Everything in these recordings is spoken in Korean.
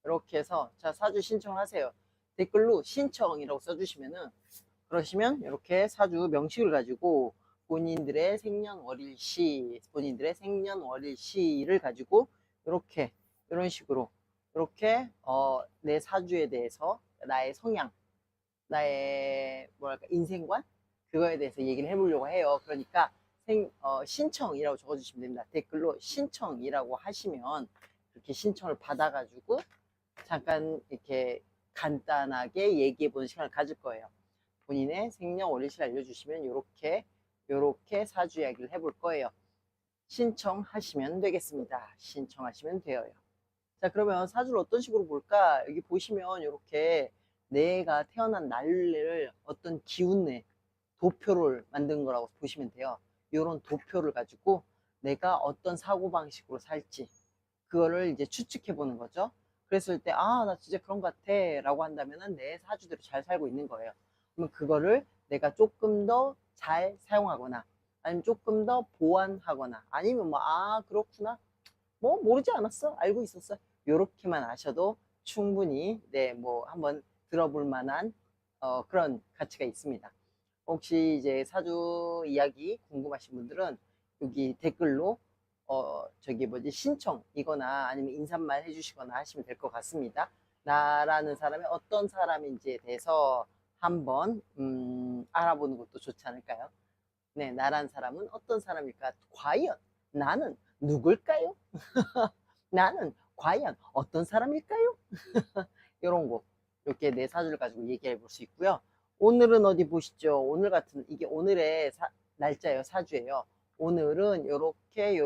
이렇게 해서 자 사주 신청하세요. 댓글로 신청이라고 써주시면은 그러시면 이렇게 사주 명식을 가지고 본인들의 생년월일시, 본인들의 생년월일시를 가지고 이렇게 이런 식으로 이렇게 내 사주에 대해서 나의 성향, 나의 뭐랄까 인생관 그거에 대해서 얘기를 해보려고 해요. 그러니까 신청이라고 적어주시면 됩니다. 댓글로 신청이라고 하시면 이렇게 신청을 받아가지고 잠깐 이렇게 간단하게 얘기해 보는 시간을 가질 거예요. 본인의 생년월일시 알려주시면 요렇게 사주 이야기를 해볼 거예요. 신청하시면 되겠습니다. 신청하시면 되어요. 자, 그러면 사주를 어떤 식으로 볼까? 여기 보시면 이렇게 내가 태어난 날을 어떤 기운내 도표를 만든 거라고 보시면 돼요. 이런 도표를 가지고 내가 어떤 사고방식으로 살지 그거를 이제 추측해 보는 거죠. 그랬을 때, 아, 나 진짜 그런 것 같아 라고 한다면 내 사주대로 잘 살고 있는 거예요. 그러면 그거를 내가 조금 더 잘 사용하거나 아니면 조금 더 보완하거나 아니면 뭐, 아, 그렇구나. 뭐, 모르지 않았어. 알고 있었어. 요렇게만 아셔도 충분히, 네, 뭐, 한번 들어볼 만한, 그런 가치가 있습니다. 혹시 이제 사주 이야기 궁금하신 분들은 여기 댓글로 저기 뭐지 신청이거나 아니면 인사말 해주시거나 하시면 될 것 같습니다. 나라는 사람이 어떤 사람인지에 대해서 한번 알아보는 것도 좋지 않을까요? 네, 나라는 사람은 어떤 사람일까? 과연 나는 누굴까요? 나는 과연 어떤 사람일까요? 이런 거 이렇게 내 사주를 가지고 얘기해 볼 수 있고요. 오늘은 어디 보시죠. 오늘 같은 이게 오늘의 날짜예요. 사주예요. 오늘은 요렇게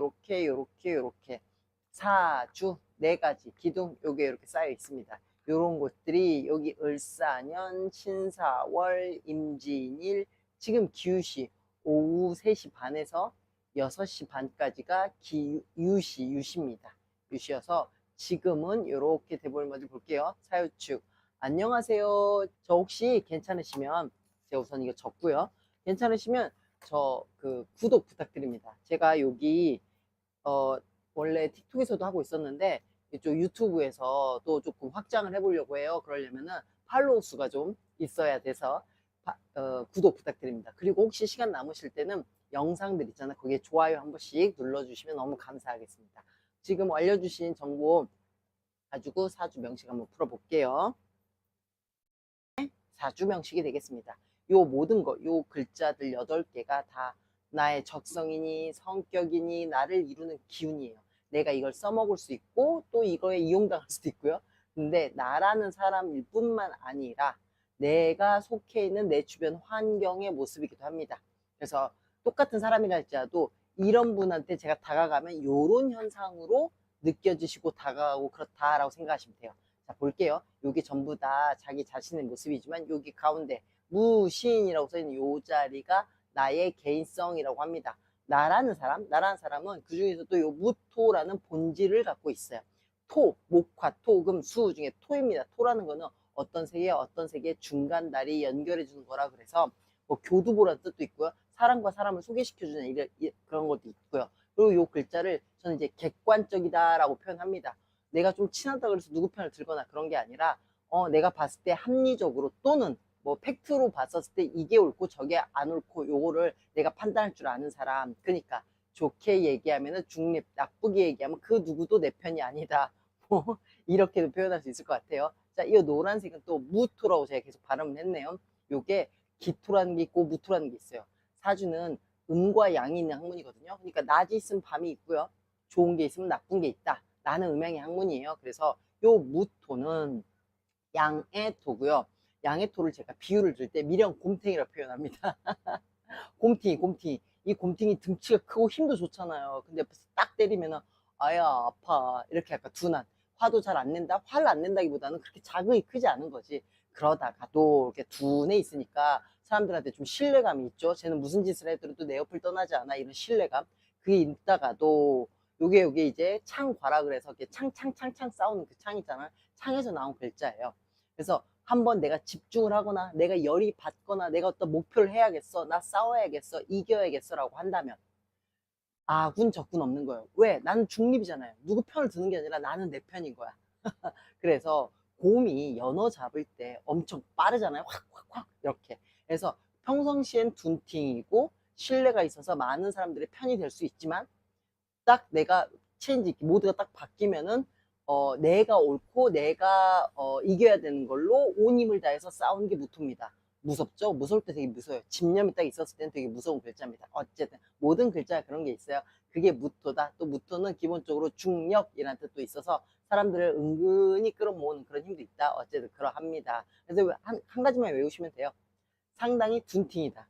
사주 네 가지 기둥 요게 이렇게 쌓여 있습니다. 요런 것들이 여기 을사년, 신사월, 임진일 지금 기우시 오후 3시 반에서 6시 반까지가 유시입니다. 유시여서 지금은 이렇게 대본을 먼저 볼게요. 사유축 안녕하세요. 저 혹시 괜찮으시면 제가 우선 이거 적고요. 괜찮으시면 저 그 구독 부탁드립니다. 제가 여기 원래 틱톡에서도 하고 있었는데 이쪽 유튜브에서도 조금 확장을 해보려고 해요. 그러려면은 팔로우 수가 좀 있어야 돼서 구독 부탁드립니다. 그리고 혹시 시간 남으실 때는 영상들 있잖아요. 거기에 좋아요 한 번씩 눌러주시면 너무 감사하겠습니다. 지금 알려주신 정보 가지고 사주 명식 한번 풀어볼게요. 사주 명식이 되겠습니다. 요 모든 거, 요 글자들 8개가 다 나의 적성이니 성격이니 나를 이루는 기운이에요. 내가 이걸 써먹을 수 있고 또 이거에 이용당할 수도 있고요. 근데 나라는 사람일 뿐만 아니라 내가 속해 있는 내 주변 환경의 모습이기도 합니다. 그래서 똑같은 사람이라 할지라도 이런 분한테 제가 다가가면 요런 현상으로 느껴지시고 다가가고 그렇다라고 생각하시면 돼요. 자, 볼게요. 여기 전부 다 자기 자신의 모습이지만 여기 가운데 무신이라고 써있는 요 자리가 나의 개인성이라고 합니다. 나라는 사람은 그 중에서도 요 무토라는 본질을 갖고 있어요. 토, 목화, 토, 금, 수 중에 토입니다. 토라는 거는 어떤 세계와 어떤 세계의 중간 다리 연결해 주는 거라 그래서 뭐 교두보라는 뜻도 있고요. 사람과 사람을 소개시켜주는 그런 것도 있고요. 그리고 요 글자를 저는 이제 객관적이다라고 표현합니다. 내가 좀 친하다 그래서 누구 편을 들거나 그런 게 아니라 내가 봤을 때 합리적으로 또는 뭐 팩트로 봤었을 때 이게 옳고 저게 안 옳고 요거를 내가 판단할 줄 아는 사람. 그러니까 좋게 얘기하면 중립, 나쁘게 얘기하면 그 누구도 내 편이 아니다. 뭐 이렇게도 표현할 수 있을 것 같아요. 자, 이 노란색은 또 무토라고 제가 계속 발음을 했네요. 요게 기토라는 게 있고 무토라는 게 있어요. 사주는 음과 양이 있는 학문이거든요. 그러니까 낮이 있으면 밤이 있고요. 좋은 게 있으면 나쁜 게 있다. 라는 음양의 학문이에요. 그래서 요 무토는 양의 토고요. 양의 토를 제가 비유를 들 때 미령 곰탱이라고 표현합니다. 곰탱이. 이 곰탱이 등치가 크고 힘도 좋잖아요. 근데 옆에서 딱 때리면은 아야 아파 이렇게 약간 둔한 화도 잘 안 낸다. 화를 안 낸다기보다는 그렇게 자극이 크지 않은 거지. 그러다가도 이렇게 둔해 있으니까 사람들한테 좀 신뢰감이 있죠. 쟤는 무슨 짓을 해도 내 옆을 떠나지 않아 이런 신뢰감. 그게 있다가도 요게 이제 창과라 그래서 이렇게 창 싸우는 그 창 있잖아. 창에서 나온 글자예요. 그래서 한번 내가 집중을 하거나 내가 열이 받거나 내가 어떤 목표를 해야겠어. 나 싸워야겠어. 이겨야겠어. 라고 한다면 아군 적군 없는 거예요. 왜? 나는 중립이잖아요. 누구 편을 드는 게 아니라 나는 내 편인 거야. 그래서 곰이 연어 잡을 때 엄청 빠르잖아요. 확, 확, 확, 이렇게. 그래서 평상시엔 둔팅이고 신뢰가 있어서 많은 사람들의 편이 될 수 있지만 딱 내가 체인지 모드가 딱 바뀌면은 내가 옳고 내가 이겨야 되는 걸로 온 힘을 다해서 싸우는 게 무토입니다. 무섭죠? 무서울 때 되게 무서워요. 집념이 딱 있었을 때는 되게 무서운 글자입니다. 어쨌든 모든 글자에 그런 게 있어요. 그게 무토다. 또 무토는 기본적으로 중력이라는 뜻도 있어서 사람들을 은근히 끌어모으는 그런 힘도 있다. 어쨌든 그러합니다. 그래서 한 가지만 외우시면 돼요. 상당히 둔팅이다.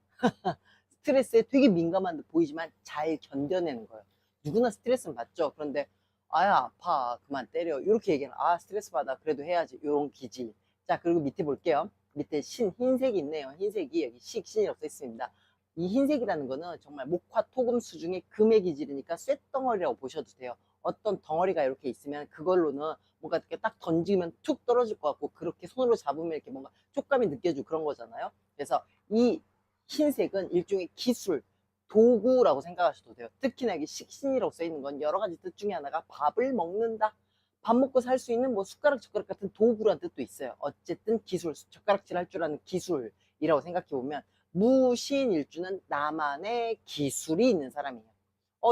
스트레스에 되게 민감한 듯 보이지만 잘 견뎌내는 거예요. 누구나 스트레스는 받죠. 그런데 아야 아파 그만 때려 이렇게 얘기하는 아 스트레스 받아 그래도 해야지 요런 기질. 자 그리고 밑에 볼게요. 밑에 흰색이 있네요. 흰색이 여기 신이라고 써 있습니다. 이 흰색이라는 거는 정말 목화 토금 수중의 금의 기질이니까 쇳덩어리라고 보셔도 돼요. 어떤 덩어리가 이렇게 있으면 그걸로는 뭔가 이렇게 딱 던지면 툭 떨어질 것 같고 그렇게 손으로 잡으면 이렇게 뭔가 촉감이 느껴지고 그런 거잖아요. 그래서 이 흰색은 일종의 기술, 도구라고 생각하셔도 돼요. 특히나 여기 식신이라고 써 있는 건 여러 가지 뜻 중에 하나가 밥을 먹는다. 밥 먹고 살 수 있는 뭐 숟가락, 젓가락 같은 도구라는 뜻도 있어요. 어쨌든 기술, 젓가락질 할 줄 아는 기술이라고 생각해 보면 무신일주는 나만의 기술이 있는 사람이에요.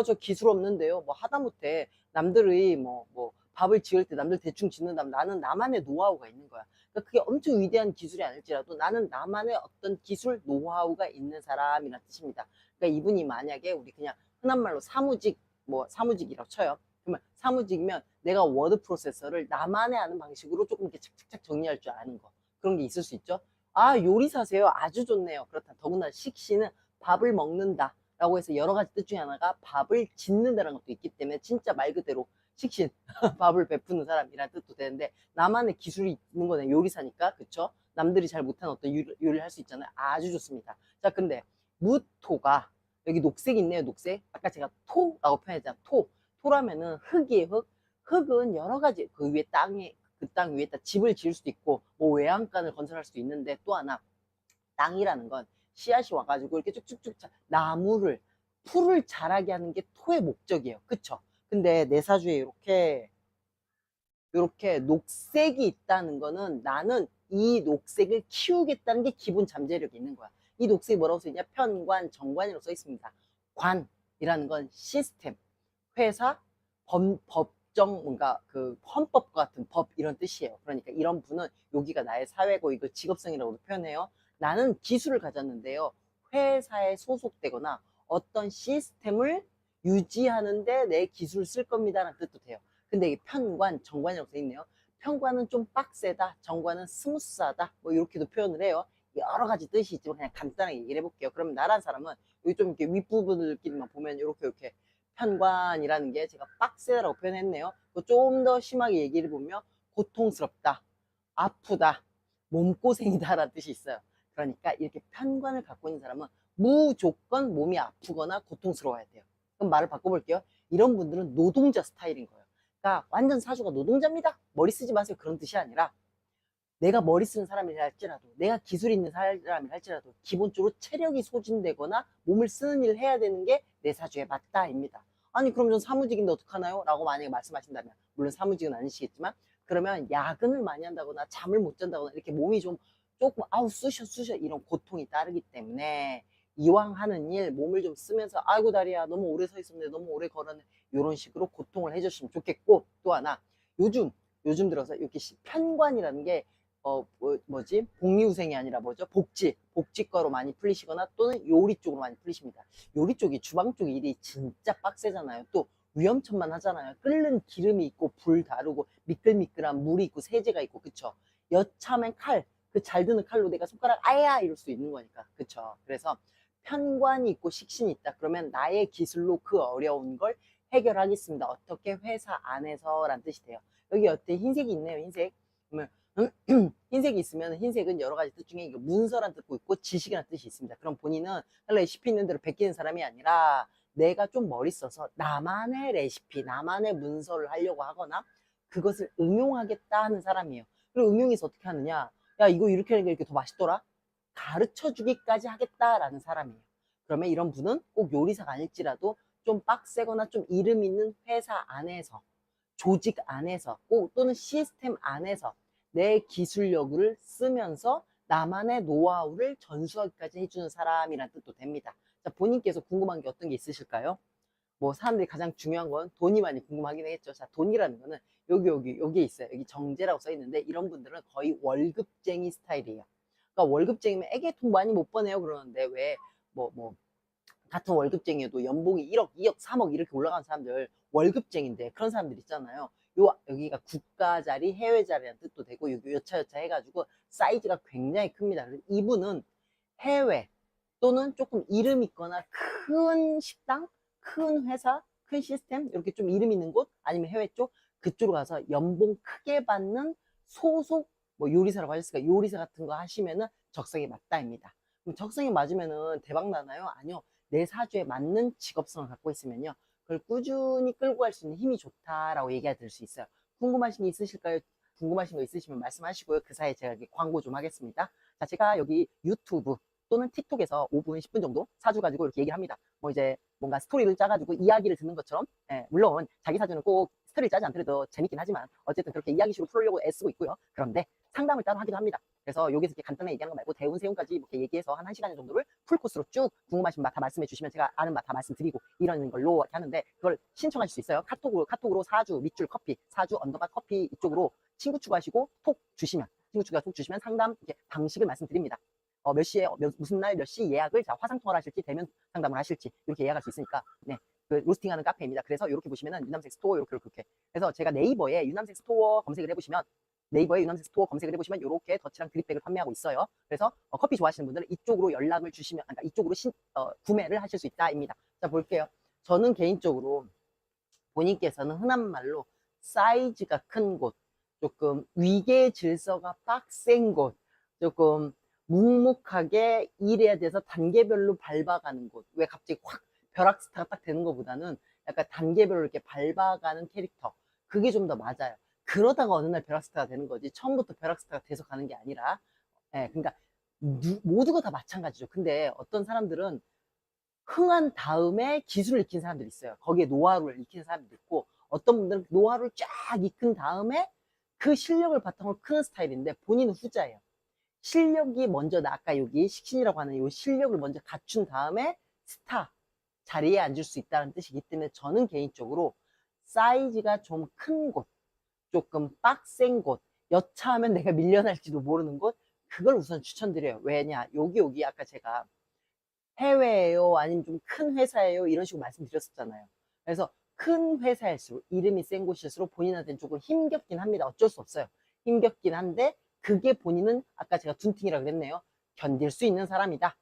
저 기술 없는데요. 뭐 하다못해 남들의 뭐 밥을 지을 때 남들 대충 짓는다면 나는 나만의 노하우가 있는 거야. 그러니까 그게 엄청 위대한 기술이 아닐지라도 나는 나만의 어떤 기술, 노하우가 있는 사람이라는 뜻입니다. 그러니까 이분이 만약에 우리 그냥 흔한 말로 사무직, 뭐 사무직이라고 쳐요. 그러면 사무직이면 내가 워드 프로세서를 나만의 아는 방식으로 조금 이렇게 착착착 정리할 줄 아는 거. 그런 게 있을 수 있죠. 아, 요리사세요. 아주 좋네요. 그렇다. 더구나 식신은 밥을 먹는다. 라고 해서 여러 가지 뜻 중에 하나가 밥을 짓는다는 것도 있기 때문에 진짜 말 그대로 식신, 밥을 베푸는 사람이라는 뜻도 되는데 나만의 기술이 있는 거네. 요리사니까. 그쵸? 남들이 잘 못하는 어떤 요리를 할 수 있잖아요. 아주 좋습니다. 자, 근데 무토가 여기 녹색 있네요. 녹색. 아까 제가 토라고 표현했잖아요. 토라면은 흙이에요. 흙은 여러 가지 그 위에 땅에 그 땅 위에다 집을 지을 수도 있고 뭐 외양간을 건설할 수도 있는데 또 하나 땅이라는 건 씨앗이 와가지고 이렇게 쭉쭉쭉 나무를 풀을 자라게 하는 게 토의 목적이에요. 그쵸? 근데 내 사주에 이렇게 녹색이 있다는 거는 나는 이 녹색을 키우겠다는 게 기본 잠재력이 있는 거야. 이 녹색이 뭐라고 써있냐? 편관, 정관이라고 써 있습니다. 관이라는 건 시스템, 회사, 법정, 뭔가 그 헌법과 같은 법 이런 뜻이에요. 그러니까 이런 분은 여기가 나의 사회고 이걸 직업성이라고 표현해요. 나는 기술을 가졌는데요. 회사에 소속되거나 어떤 시스템을 유지하는데 내 기술을 쓸 겁니다라는 뜻도 돼요. 근데 이게 편관, 정관이라고 돼 있네요. 편관은 좀 빡세다, 정관은 스무스하다, 뭐 이렇게도 표현을 해요. 여러 가지 뜻이 있지만 그냥 간단하게 얘기를 해볼게요. 그러면 나란 사람은 여기 좀 이렇게 윗부분들끼리만 보면 이렇게 편관이라는 게 제가 빡세라고 표현했네요. 좀 더 심하게 얘기를 보면 고통스럽다, 아프다, 몸고생이다라는 뜻이 있어요. 그러니까 이렇게 편관을 갖고 있는 사람은 무조건 몸이 아프거나 고통스러워야 돼요. 그럼 말을 바꿔볼게요. 이런 분들은 노동자 스타일인 거예요. 그러니까 완전 사주가 노동자입니다. 머리 쓰지 마세요. 그런 뜻이 아니라 내가 머리 쓰는 사람이라 할지라도 내가 기술 있는 사람이라 할지라도 기본적으로 체력이 소진되거나 몸을 쓰는 일을 해야 되는 게 내 사주에 맞다입니다. 아니 그럼 전 사무직인데 어떡하나요? 라고 만약에 말씀하신다면 물론 사무직은 아니시겠지만 그러면 야근을 많이 한다거나 잠을 못 잔다거나 이렇게 몸이 좀 조금 아우 쑤셔 이런 고통이 따르기 때문에 이왕 하는 일 몸을 좀 쓰면서 아이고 다리야 너무 오래 서 있었는데 너무 오래 걸었네 이런 식으로 고통을 해주시면 좋겠고 또 하나 요즘 들어서 이렇게 편관이라는 게 뭐지? 복리후생이 아니라 뭐죠? 복지과로 많이 풀리시거나 또는 요리 쪽으로 많이 풀리십니다. 요리 쪽이 주방 쪽 일이 진짜 빡세잖아요. 또 위험천만하잖아요. 끓는 기름이 있고 불 다루고 미끌미끌한 물이 있고 세제가 있고 그쵸? 여차하면 그 잘 드는 칼로 내가 손가락 아야 이럴 수 있는 거니까 그쵸? 그래서 편관이 있고 식신이 있다. 그러면 나의 기술로 그 어려운 걸 해결하겠습니다. 어떻게 회사 안에서라는 뜻이 돼요. 여기 여태 흰색이 있네요. 흰색. 그러면 흰색이 있으면 흰색은 여러 가지 뜻 중에 문서란 뜻도 있고 지식이라는 뜻이 있습니다. 그럼 본인은 레시피 있는 대로 베끼는 사람이 아니라 내가 좀 머리 써서 나만의 레시피, 나만의 문서를 하려고 하거나 그것을 응용하겠다 하는 사람이에요. 그리고 응용해서 어떻게 하느냐? 야, 이거 이렇게 하는 게 이렇게 더 맛있더라? 가르쳐 주기까지 하겠다라는 사람이에요. 그러면 이런 분은 꼭 요리사가 아닐지라도 좀 빡세거나 좀 이름 있는 회사 안에서 조직 안에서 또는 시스템 안에서 내 기술력을 쓰면서 나만의 노하우를 전수하기까지 해주는 사람이란 뜻도 됩니다. 자, 본인께서 궁금한 게 어떤 게 있으실까요? 뭐 사람들이 가장 중요한 건 돈이 많이 궁금하긴 하겠죠. 자, 돈이라는 거는 여기에 있어요. 여기 정제라고 써 있는데 이런 분들은 거의 월급쟁이 스타일이에요. 그러니까 월급쟁이면 애게 돈 많이 못 버네요 그러는데 왜 같은 월급쟁이여도 연봉이 1억, 2억, 3억 이렇게 올라가는 사람들 월급쟁인데 그런 사람들 있잖아요. 여기가 국가 자리, 해외 자리라는 뜻도 되고 여기 여차여차 해가지고 사이즈가 굉장히 큽니다. 그래서 이분은 해외 또는 조금 이름 있거나 큰 식당, 큰 회사, 큰 시스템 이렇게 좀 이름 있는 곳 아니면 해외 쪽 그쪽으로 가서 연봉 크게 받는 소속 뭐 요리사라고 하셨을까 요리사 같은 거 하시면은 적성에 맞다입니다. 그럼 적성에 맞으면은 대박 나나요? 아니요. 내 사주에 맞는 직업성을 갖고 있으면요. 그걸 꾸준히 끌고 갈 수 있는 힘이 좋다라고 얘기가 될 수 있어요. 궁금하신 게 있으실까요? 궁금하신 거 있으시면 말씀하시고요. 그 사이에 제가 광고 좀 하겠습니다. 자, 제가 여기 유튜브 또는 틱톡에서 5분, 10분 정도 사주 가지고 이렇게 얘기를 합니다. 뭐 이제 뭔가 스토리를 짜가지고 이야기를 듣는 것처럼, 물론 자기 사주는 꼭 스토리를 짜지 않더라도 재밌긴 하지만 어쨌든 그렇게 이야기식으로 풀으려고 애쓰고 있고요. 그런데 상담을 따로 하기도 합니다. 그래서 여기서 이렇게 간단하게 얘기하는 거 말고 대운, 세운까지 이렇게 얘기해서 한 1시간 정도를 풀코스로 쭉 궁금하신 바 다 말씀해 주시면 제가 아는 바 다 말씀드리고 이러는 걸로 이렇게 하는데 그걸 신청하실 수 있어요. 카톡으로 사주, 밑줄 커피, 사주 언더바 커피 이쪽으로 친구 추가하시고 톡 주시면 상담 이렇게 방식을 말씀드립니다. 몇 시에 무슨 날 몇 시 예약을 자 화상 통화를 하실지 대면 상담을 하실지 이렇게 예약할 수 있으니까 네. 그 로스팅하는 카페입니다. 그래서 이렇게 보시면은 유남색 스토어 이렇게 그래서 제가 네이버에 유남색 스토어 검색을 해보시면 이렇게 덧칠한 드립백을 판매하고 있어요. 그래서 커피 좋아하시는 분들은 이쪽으로 연락을 주시면 그러니까 이쪽으로 구매를 하실 수 있다입니다. 자 볼게요. 저는 개인적으로 본인께서는 흔한 말로 사이즈가 큰 곳, 조금 위계 질서가 빡센 곳, 조금 묵묵하게 일해야 돼서 단계별로 밟아가는 곳. 왜 갑자기 확 벼락스타가 딱 되는 것보다는 약간 단계별로 이렇게 밟아가는 캐릭터. 그게 좀 더 맞아요. 그러다가 어느 날 벼락스타가 되는 거지. 처음부터 벼락스타가 돼서 가는 게 아니라. 그러니까 모두가 다 마찬가지죠. 근데 어떤 사람들은 흥한 다음에 기술을 익힌 사람들이 있어요. 거기에 노하우를 익힌 사람들이 있고 어떤 분들은 노하우를 쫙 익힌 다음에 그 실력을 바탕으로 크는 스타일인데 본인은 후자예요. 실력이 먼저 아까 여기 식신이라고 하는 이 실력을 먼저 갖춘 다음에 스타 자리에 앉을 수 있다는 뜻이기 때문에 저는 개인적으로 사이즈가 좀 큰 곳, 조금 빡센 곳, 여차하면 내가 밀려날지도 모르는 곳 그걸 우선 추천드려요. 왜냐 여기 아까 제가 해외예요 아니면 좀 큰 회사예요 이런 식으로 말씀드렸었잖아요. 그래서 큰 회사일수록 이름이 센 곳일수록 본인한테는 조금 힘겹긴 합니다. 어쩔 수 없어요. 힘겹긴 한데 그게 본인은 아까 제가 둔팅이라고 그랬네요. 견딜 수 있는 사람이다.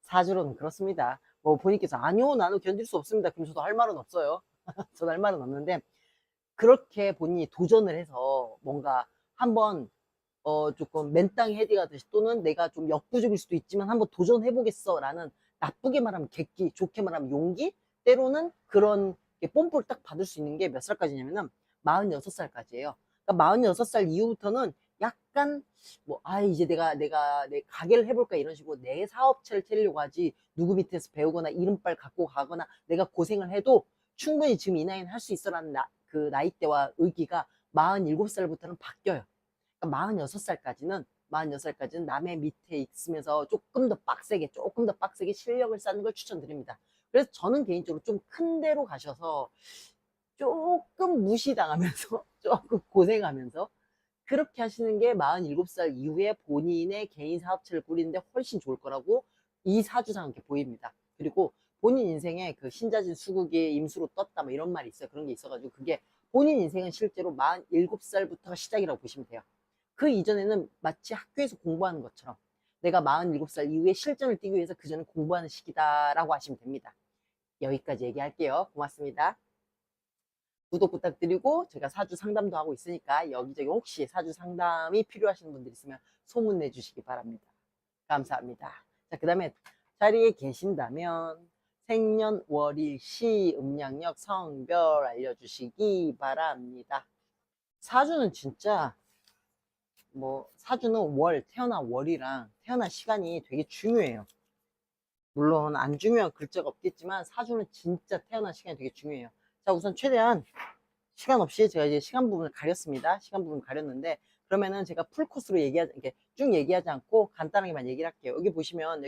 사주로는 그렇습니다. 뭐 본인께서 아니요 나는 견딜 수 없습니다. 그럼 저도 할 말은 없어요. 저도 할 말은 없는데 그렇게 본인이 도전을 해서 뭔가 한번 조금 맨땅에 헤딩하듯이 또는 내가 좀 역부족일 수도 있지만 한번 도전해보겠어 라는 나쁘게 말하면 객기, 좋게 말하면 용기, 때로는 그런 뽐뿌를 딱 받을 수 있는 게 몇 살까지냐면은 46살까지예요. 그러니까 46살 이후부터는 약간 이제 내가 내 가게를 해볼까 이런 식으로 내 사업체를 차리려고 하지 누구 밑에서 배우거나 이름빨 갖고 가거나 내가 고생을 해도 충분히 지금 이 나이는 할 수 있어라는 그 나이대와 의기가 47살부터는 바뀌어요. 그러니까 46살까지는 남의 밑에 있으면서 조금 더 빡세게 실력을 쌓는 걸 추천드립니다. 그래서 저는 개인적으로 좀 큰 데로 가셔서 조금 무시당하면서 조금 고생하면서 그렇게 하시는 게 47살 이후에 본인의 개인 사업체를 꾸리는데 훨씬 좋을 거라고 이 사주상 이렇게 보입니다. 그리고 본인 인생에 그 신자진 수국이 임수로 떴다 뭐 이런 말이 있어요. 그런 게 있어가지고 그게 본인 인생은 실제로 47살부터가 시작이라고 보시면 돼요. 그 이전에는 마치 학교에서 공부하는 것처럼 내가 47살 이후에 실전을 뛰기 위해서 그 전에 공부하는 시기다라고 하시면 됩니다. 여기까지 얘기할게요. 고맙습니다. 구독 부탁드리고 제가 사주 상담도 하고 있으니까 여기저기 혹시 사주 상담이 필요하신 분들 있으면 소문 내주시기 바랍니다. 감사합니다. 자, 그 다음에 자리에 계신다면 생년월일, 시, 음양력, 성별 알려주시기 바랍니다. 사주는 진짜 사주는 태어난 월이랑 태어난 시간이 되게 중요해요. 물론 안 중요한 글자가 없겠지만 사주는 진짜 태어난 시간이 되게 중요해요. 자, 우선 최대한 시간 없이 제가 이제 시간 부분을 가렸습니다. 시간 부분 가렸는데, 그러면은 제가 풀 코스로 이렇게 쭉 얘기하지 않고 간단하게만 얘기를 할게요. 여기 보시면,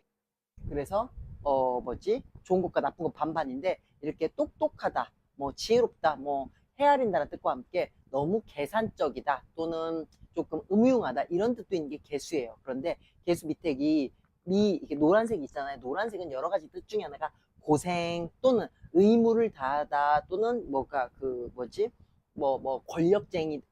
그래서 뭐지, 좋은 것과 나쁜 것 반반인데, 이렇게 똑똑하다, 뭐 지혜롭다, 뭐 헤아린다는 뜻과 함께 너무 계산적이다 또는 조금 음흉하다 이런 뜻도 있는 게 개수예요. 그런데 개수 밑에 이게 노란색이 있잖아요. 노란색은 여러 가지 뜻 중에 하나가 고생 또는 의무를 다하다 또는 뭐가 그 뭐지,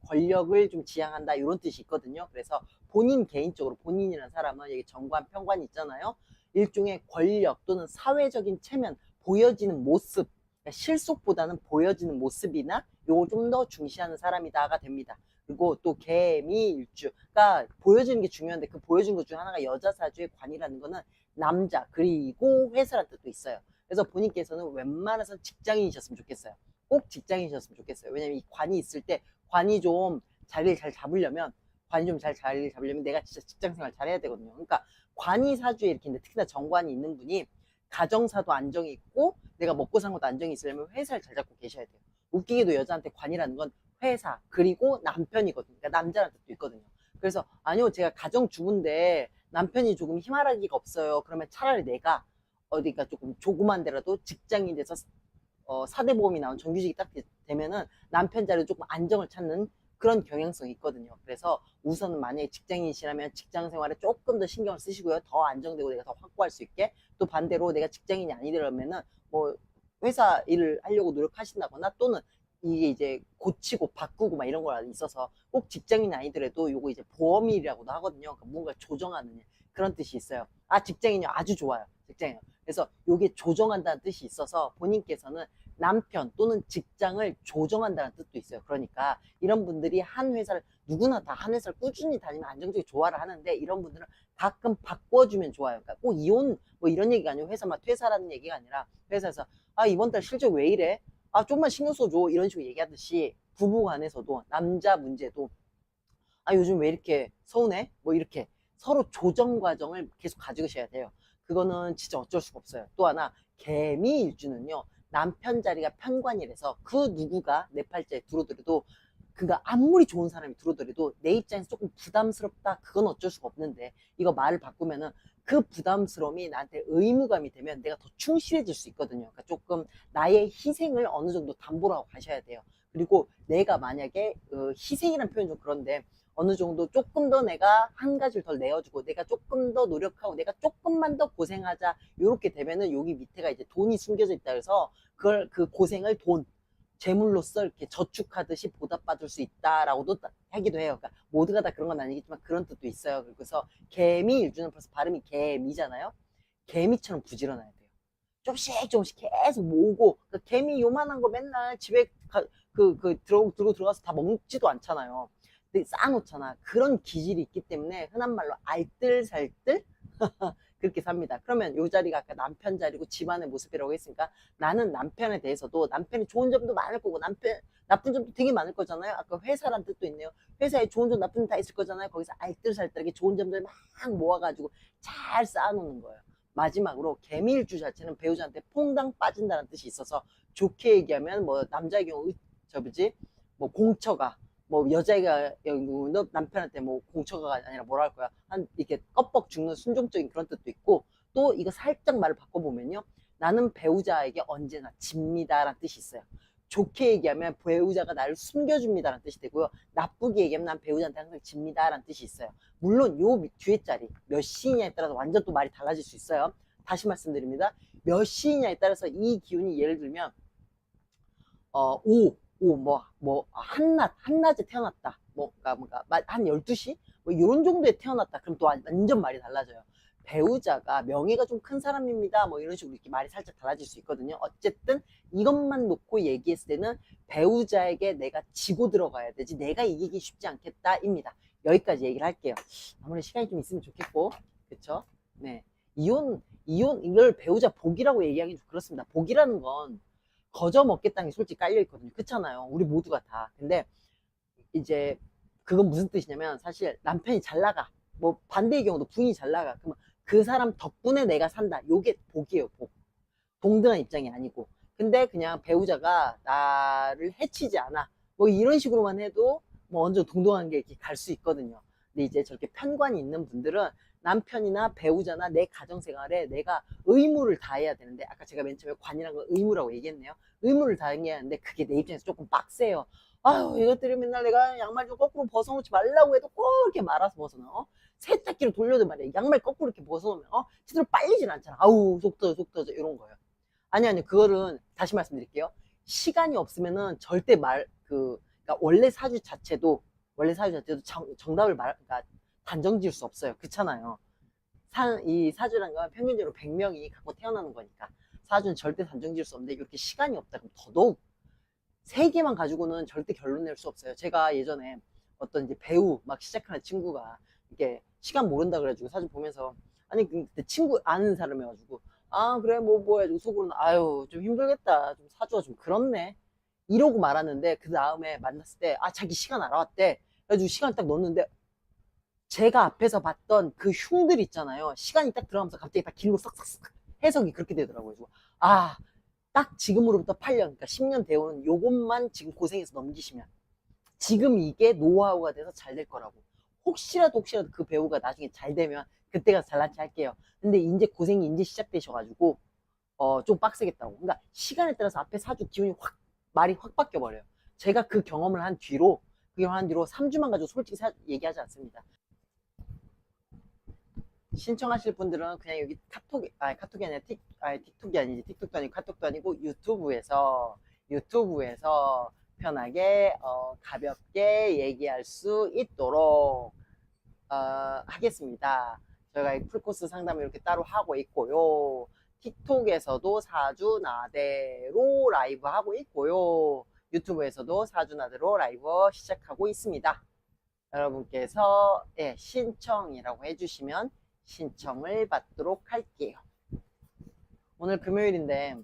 권력을 좀 지향한다 이런 뜻이 있거든요. 그래서 본인 개인적으로, 본인이라는 사람은 여기 정관 편관이 있잖아요. 일종의 권력 또는 사회적인 체면, 보여지는 모습, 그러니까 실속보다는 보여지는 모습이나 요걸 좀 더 중시하는 사람이다가 됩니다. 그리고 또 개미일주가 보여지는 게 중요한데, 그 보여지는 것 중에 하나가 여자 사주의 관이라는 거는 남자 그리고 회사라는 뜻도 있어요. 그래서 본인께서는 웬만해서 직장인이셨으면 좋겠어요. 꼭 직장인이셨으면 좋겠어요. 왜냐면 이 관이 있을 때, 관이 좀 자리를 잘 잡으려면 내가 진짜 직장 생활 잘해야 되거든요. 그러니까 관이 사주에 이렇게 있는데, 특히나 정관이 있는 분이 가정사도 안정이 있고 내가 먹고 산 것도 안정이 있으려면 회사를 잘 잡고 계셔야 돼요. 웃기게도 여자한테 관이라는 건 회사 그리고 남편이거든요. 그러니까 남자라는 뜻도 있거든요. 그래서 아니요, 제가 가정주부인데 남편이 조금 힘활하기가 없어요. 그러면 차라리 내가 어디가 조금 조그만 데라도 직장인 돼서 사대보험이 나온 정규직이 딱 되면은 남편 자리로 조금 안정을 찾는 그런 경향성이 있거든요. 그래서 우선은 만약에 직장인이시라면 직장 생활에 조금 더 신경을 쓰시고요. 더 안정되고 내가 더 확보할 수 있게, 또 반대로 내가 직장인이 아니더라면은 뭐 회사 일을 하려고 노력하신다거나 또는 이게 이제 고치고 바꾸고 막 이런 거 있어서 꼭 직장인이 아니더라도 요거 이제 보험일이라고도 하거든요. 그러니까 뭔가 조정하는 일, 그런 뜻이 있어요. 아, 직장인이요? 아주 좋아요. 직장인이요. 그래서 요게 조정한다는 뜻이 있어서 본인께서는 남편 또는 직장을 조정한다는 뜻도 있어요. 그러니까 이런 분들이 한 회사를, 누구나 다 한 회사를 꾸준히 다니면 안정적인 조화를 하는데, 이런 분들은 가끔 바꿔주면 좋아요. 그러니까 꼭 이혼 뭐 이런 얘기가 아니고 회사만 퇴사라는 얘기가 아니라, 회사에서 아, 이번 달 실적 왜 이래? 아, 좀만 신경 써줘, 이런 식으로 얘기하듯이 부부 간에서도 남자 문제도 아, 요즘 왜 이렇게 서운해? 뭐 이렇게 서로 조정 과정을 계속 가지셔야 돼요. 그거는 진짜 어쩔 수가 없어요. 또 하나, 개미일주는요, 남편 자리가 편관이라서 그 누구가 내 팔자에 들어들어도, 그가 아무리 좋은 사람이 들어더라도 내 입장에서 조금 부담스럽다, 그건 어쩔 수가 없는데, 이거 말을 바꾸면은 그 부담스러움이 나한테 의무감이 되면 내가 더 충실해질 수 있거든요. 그러니까 조금 나의 희생을 어느 정도 담보로 하고 가셔야 돼요. 그리고 내가 만약에 희생이라는 표현 좀 그런데, 어느 정도 조금 더 내가 한 가지를 더 내어주고 내가 조금 더 노력하고 내가 조금만 더 고생하자, 이렇게 되면은 여기 밑에가 이제 돈이 숨겨져 있다 해서 그걸, 그 고생을 돈, 재물로서 이렇게 저축하듯이 보답받을 수 있다라고도 하기도 해요. 그러니까 모두가 다 그런 건 아니겠지만 그런 뜻도 있어요. 그래서 개미일주는 벌써 발음이 개미잖아요. 개미처럼 부지런해야 돼요. 조금씩 조금씩 계속 모으고, 그 개미 요만한 거 맨날 집에 들고 들어가서 다 먹지도 않잖아요. 근데 쌓아놓잖아. 그런 기질이 있기 때문에 흔한 말로 알뜰살뜰 그렇게 삽니다. 그러면 요 자리가 아까 남편 자리고 집안의 모습이라고 했으니까, 나는 남편에 대해서도 남편이 좋은 점도 많을 거고 남편 나쁜 점도 되게 많을 거잖아요. 아까 회사란 뜻도 있네요. 회사에 좋은 점 나쁜 점 다 있을 거잖아요. 거기서 알뜰살뜰하게 좋은 점들 막 모아가지고 잘 쌓아놓는 거예요. 마지막으로 개미일주 자체는 배우자한테 퐁당 빠진다는 뜻이 있어서, 좋게 얘기하면 뭐 남자의 경우 저 뭐지, 뭐 공처가, 뭐 여자애가 너 남편한테 뭐 공처가 아니라 뭐라 할 거야, 한 이렇게 껍벅 죽는 순종적인 그런 뜻도 있고, 또 이거 살짝 말을 바꿔보면요, 나는 배우자에게 언제나 집니다라는 뜻이 있어요. 좋게 얘기하면 배우자가 나를 숨겨줍니다라는 뜻이 되고요, 나쁘게 얘기하면 난 배우자한테 항상 집니다라는 뜻이 있어요. 물론 요 뒤에 자리 몇 시냐에 따라서 완전 또 말이 달라질 수 있어요. 다시 말씀드립니다. 몇 시냐에 따라서 이 기운이, 예를 들면 한낮에 태어났다. 뭔가, 한 12시? 뭐, 이런 정도에 태어났다. 그럼 또 완전 말이 달라져요. 배우자가 명예가 좀 큰 사람입니다. 뭐, 이런 식으로 이렇게 말이 살짝 달라질 수 있거든요. 어쨌든, 이것만 놓고 얘기했을 때는 배우자에게 내가 지고 들어가야 되지, 내가 이기기 쉽지 않겠다입니다. 여기까지 얘기를 할게요. 아무래도 시간이 좀 있으면 좋겠고, 그쵸? 네. 이걸 배우자 복이라고 얘기하기 좀 그렇습니다. 복이라는 건, 거저 먹겠다는 게 솔직히 깔려 있거든요. 그렇잖아요. 우리 모두가 다. 근데 이제 그건 무슨 뜻이냐면, 사실 남편이 잘 나가, 뭐 반대의 경우도 부인이 잘 나가, 그러면 그 사람 덕분에 내가 산다, 요게 복이에요. 복. 동등한 입장이 아니고. 근데 그냥 배우자가 나를 해치지 않아, 뭐 이런 식으로만 해도 뭐 어느 정도 동등한 게 이렇게 갈 수 있거든요. 근데 이제 저렇게 편관이 있는 분들은 남편이나 배우자나 내 가정생활에 내가 의무를 다해야 되는데, 아까 제가 맨 처음에 관이란 건 의무라고 얘기했네요. 의무를 다해야 하는데 그게 내 입장에서 조금 빡세요. 아유, 이것들이 맨날 내가 양말 좀 거꾸로 벗어놓지 말라고 해도 꼭 이렇게 말아서 벗어놔. 세탁기로 돌려도 말이야, 양말 거꾸로 이렇게 벗어놓으면 제대로 빨리진 않잖아. 아우, 속 터져 속 터져 이런 거예요. 아니, 그거는 다시 말씀드릴게요. 시간이 없으면은 절대 그러니까 원래 사주 자체도 정답을 그러니까 단정 지을 수 없어요. 그렇잖아요. 이 사주란 건 평균적으로 100명이 갖고 태어나는 거니까. 사주는 절대 단정 지을 수 없는데, 이렇게 시간이 없다 그럼 더더욱 세 개만 가지고는 절대 결론 낼 수 없어요. 제가 예전에 어떤 이제 배우 막 시작하는 친구가 이게 시간 모른다 그래가지고 사주 보면서, 아니 그때 친구 아는 사람이어가지고, 아 그래 뭐 해가지고 속으로는 아유 좀 힘들겠다, 좀 사주가 좀 그렇네 이러고 말았는데, 그 다음에 만났을 때 아 자기 시간 알아왔대. 그래가지고 시간 딱 넣었는데, 제가 앞에서 봤던 그 흉들 있잖아요. 시간이 딱 들어가면서 갑자기 딱 길로 싹싹싹 해석이 그렇게 되더라고요. 그래서 아, 딱 지금으로부터 8년, 그러니까 10년 대우는 요것만 지금 고생해서 넘기시면 지금 이게 노하우가 돼서 잘 될 거라고. 혹시라도 그 배우가 나중에 잘 되면 그때 가서 잘난체 할게요. 근데 이제 고생이 이제 시작되셔가지고 좀 빡세겠다고. 그러니까 시간에 따라서 앞에 사주 기운이 말이 확 바뀌어 버려요. 제가 그 경험을 한 뒤로 3주만 가지고 솔직히 얘기하지 않습니다. 신청하실 분들은 그냥 여기 카톡이 아니라 틱톡이 아니지, 틱톡도 아니고 카톡도 아니고 유튜브에서 편하게 가볍게 얘기할 수 있도록 하겠습니다. 저희가 풀코스 상담을 이렇게 따로 하고 있고요. 틱톡에서도 사주 나대로 라이브 하고 있고요. 유튜브에서도 사주 나대로 라이브 시작하고 있습니다. 여러분께서 신청이라고 해주시면 신청을 받도록 할게요. 오늘 금요일인데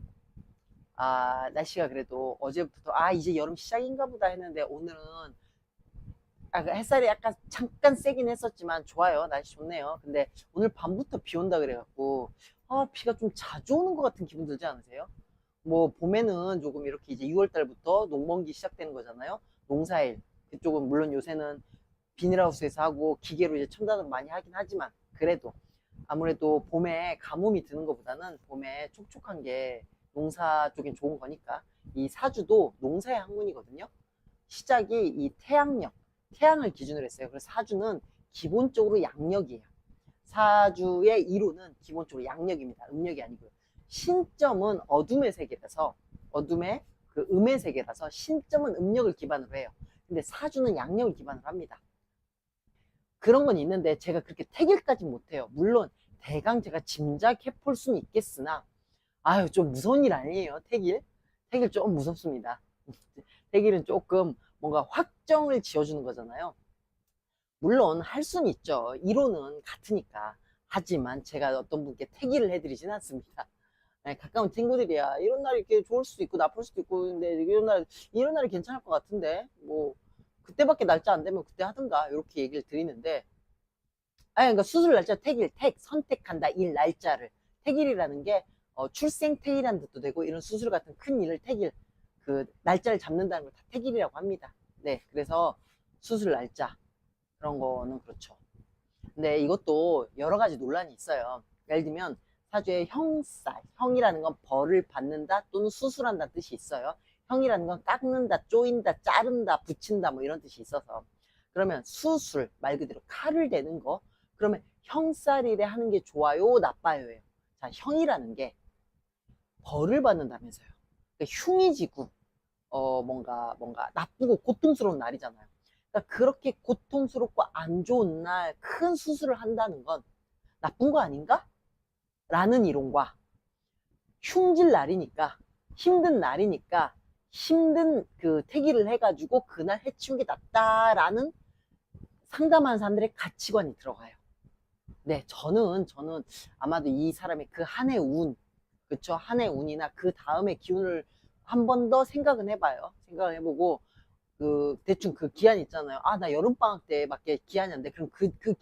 날씨가 그래도 어제부터 이제 여름 시작인가 보다 했는데, 오늘은 햇살이 약간 잠깐 세긴 했었지만 좋아요. 날씨 좋네요. 근데 오늘 밤부터 비 온다 그래갖고 비가 좀 자주 오는 것 같은 기분 들지 않으세요? 뭐 봄에는 조금 이렇게 이제 6월 달부터 농번기 시작되는 거잖아요. 농사일 그쪽은 물론 요새는 비닐하우스에서 하고 기계로 이제 첨단으로 많이 하긴 하지만, 그래도 아무래도 봄에 가뭄이 드는 것보다는 봄에 촉촉한 게 농사 쪽엔 좋은 거니까. 이 사주도 농사의 학문이거든요. 시작이 이 태양을 기준으로 했어요. 그래서 사주는 기본적으로 양력이에요. 사주의 이론은 기본적으로 양력입니다. 음력이 아니고요. 신점은 어둠의 세계라서, 음의 세계라서 신점은 음력을 기반으로 해요. 근데 사주는 양력을 기반으로 합니다. 그런 건 있는데 제가 그렇게 택일까지 못해요. 물론 대강 제가 짐작해 볼 수는 있겠으나 좀 무서운 일 아니에요. 택일 좀 무섭습니다. 택일은 조금 뭔가 확정을 지어주는 거잖아요. 물론 할 수는 있죠. 이론은 같으니까. 하지만 제가 어떤 분께 택일을 해드리진 않습니다. 가까운 친구들이야 이런 날이 이렇게 좋을 수도 있고 나쁠 수도 있고, 근데 이런 날이 괜찮을 것 같은데 뭐 그때밖에 날짜 안 되면 그때 하든가 이렇게 얘기를 드리는데, 그러니까 수술 날짜 선택한다 일 날짜를. 택일이라는 게 출생 택일이라는 뜻도 되고, 이런 수술 같은 큰 일을 그 날짜를 잡는다는 걸 다 택일이라고 합니다. 네, 그래서 수술 날짜 그런 거는 그렇죠. 근데 이것도 여러 가지 논란이 있어요. 예를 들면 사주의 형이라는 건 벌을 받는다 또는 수술한다 뜻이 있어요. 형이라는 건 깎는다, 쪼인다, 자른다, 붙인다 뭐 이런 뜻이 있어서, 그러면 수술 말 그대로 칼을 대는 거, 그러면 형살일에 하는 게 좋아요, 나빠요예요. 자, 형이라는 게 벌을 받는다면서요. 그러니까 흉이 지고 뭔가 나쁘고 고통스러운 날이잖아요. 그러니까 그렇게 고통스럽고 안 좋은 날 큰 수술을 한다는 건 나쁜 거 아닌가? 라는 이론과, 흉질 날이니까 힘든 날이니까 힘든 그 택일을 해가지고 그날 해치운 게 낫다라는 상담하는 사람들의 가치관이 들어가요. 네, 저는 아마도 이 사람의 그 한 해 운, 그쵸? 한 해 운이나 그 다음에 기운을 한 번 더 생각은 해봐요. 생각을 해보고, 대충 그 기한 있잖아요. 나 여름방학 때밖에 기한이 안 돼. 그럼 그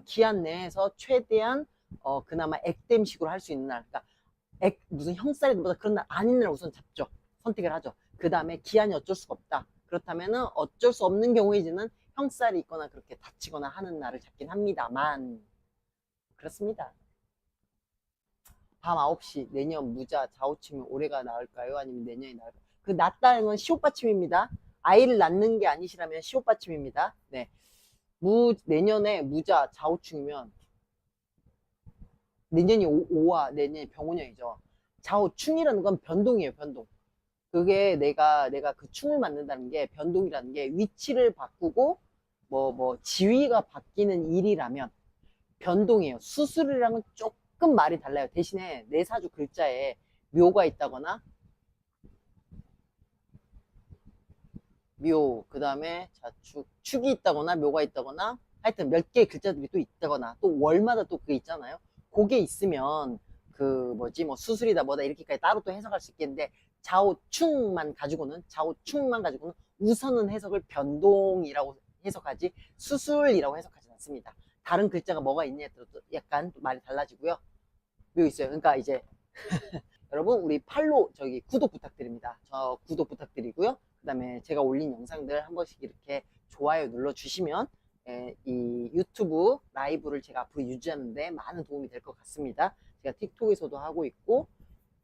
기한 내에서 최대한, 그나마 액땜식으로 할 수 있는 날. 그러니까 무슨 형살이보다 그런 날 아닌 날 우선 잡죠. 선택을 하죠. 그 다음에 기한이 어쩔 수가 없다. 그렇다면은 어쩔 수 없는 경우에는 형살이 있거나 그렇게 다치거나 하는 날을 잡긴 합니다만 그렇습니다. 밤 9시 내년 무자 좌우치면 올해가 나을까요? 아니면 내년이 나을까요? 그 낳다는 건 시옷받침입니다. 아이를 낳는 게 아니시라면 시옷받침입니다. 네. 내년에 무자 좌우충이면 내년이 오와 내년이 병원형이죠. 좌우충이라는 건 변동이에요, 변동. 그게 내가 그 충을 맞는다는 게 변동이라는 게 위치를 바꾸고 지위가 바뀌는 일이라면 변동이에요. 수술이랑은 조금 말이 달라요. 대신에 내 사주 글자에 묘가 있다거나 묘, 그 다음에 자축, 축이 있다거나 묘가 있다거나 하여튼 몇 개의 글자들이 또 있다거나 또 월마다 또 그게 있잖아요. 그게 있으면 그 뭐지 뭐 수술이다 뭐다 이렇게까지 따로 또 해석할 수 있겠는데 좌우충만 가지고는 우선은 해석을 변동이라고 해석하지 수술이라고 해석하지 않습니다. 다른 글자가 뭐가 있냐에 따라 또 약간 또 말이 달라지고요. 묘 있어요. 그러니까 이제 여러분 우리 팔로 저기 구독 부탁드립니다. 저 구독 부탁드리고요. 그 다음에 제가 올린 영상들 한 번씩 이렇게 좋아요 눌러주시면 이 유튜브 라이브를 제가 앞으로 유지하는데 많은 도움이 될 것 같습니다. 제가 틱톡에서도 하고 있고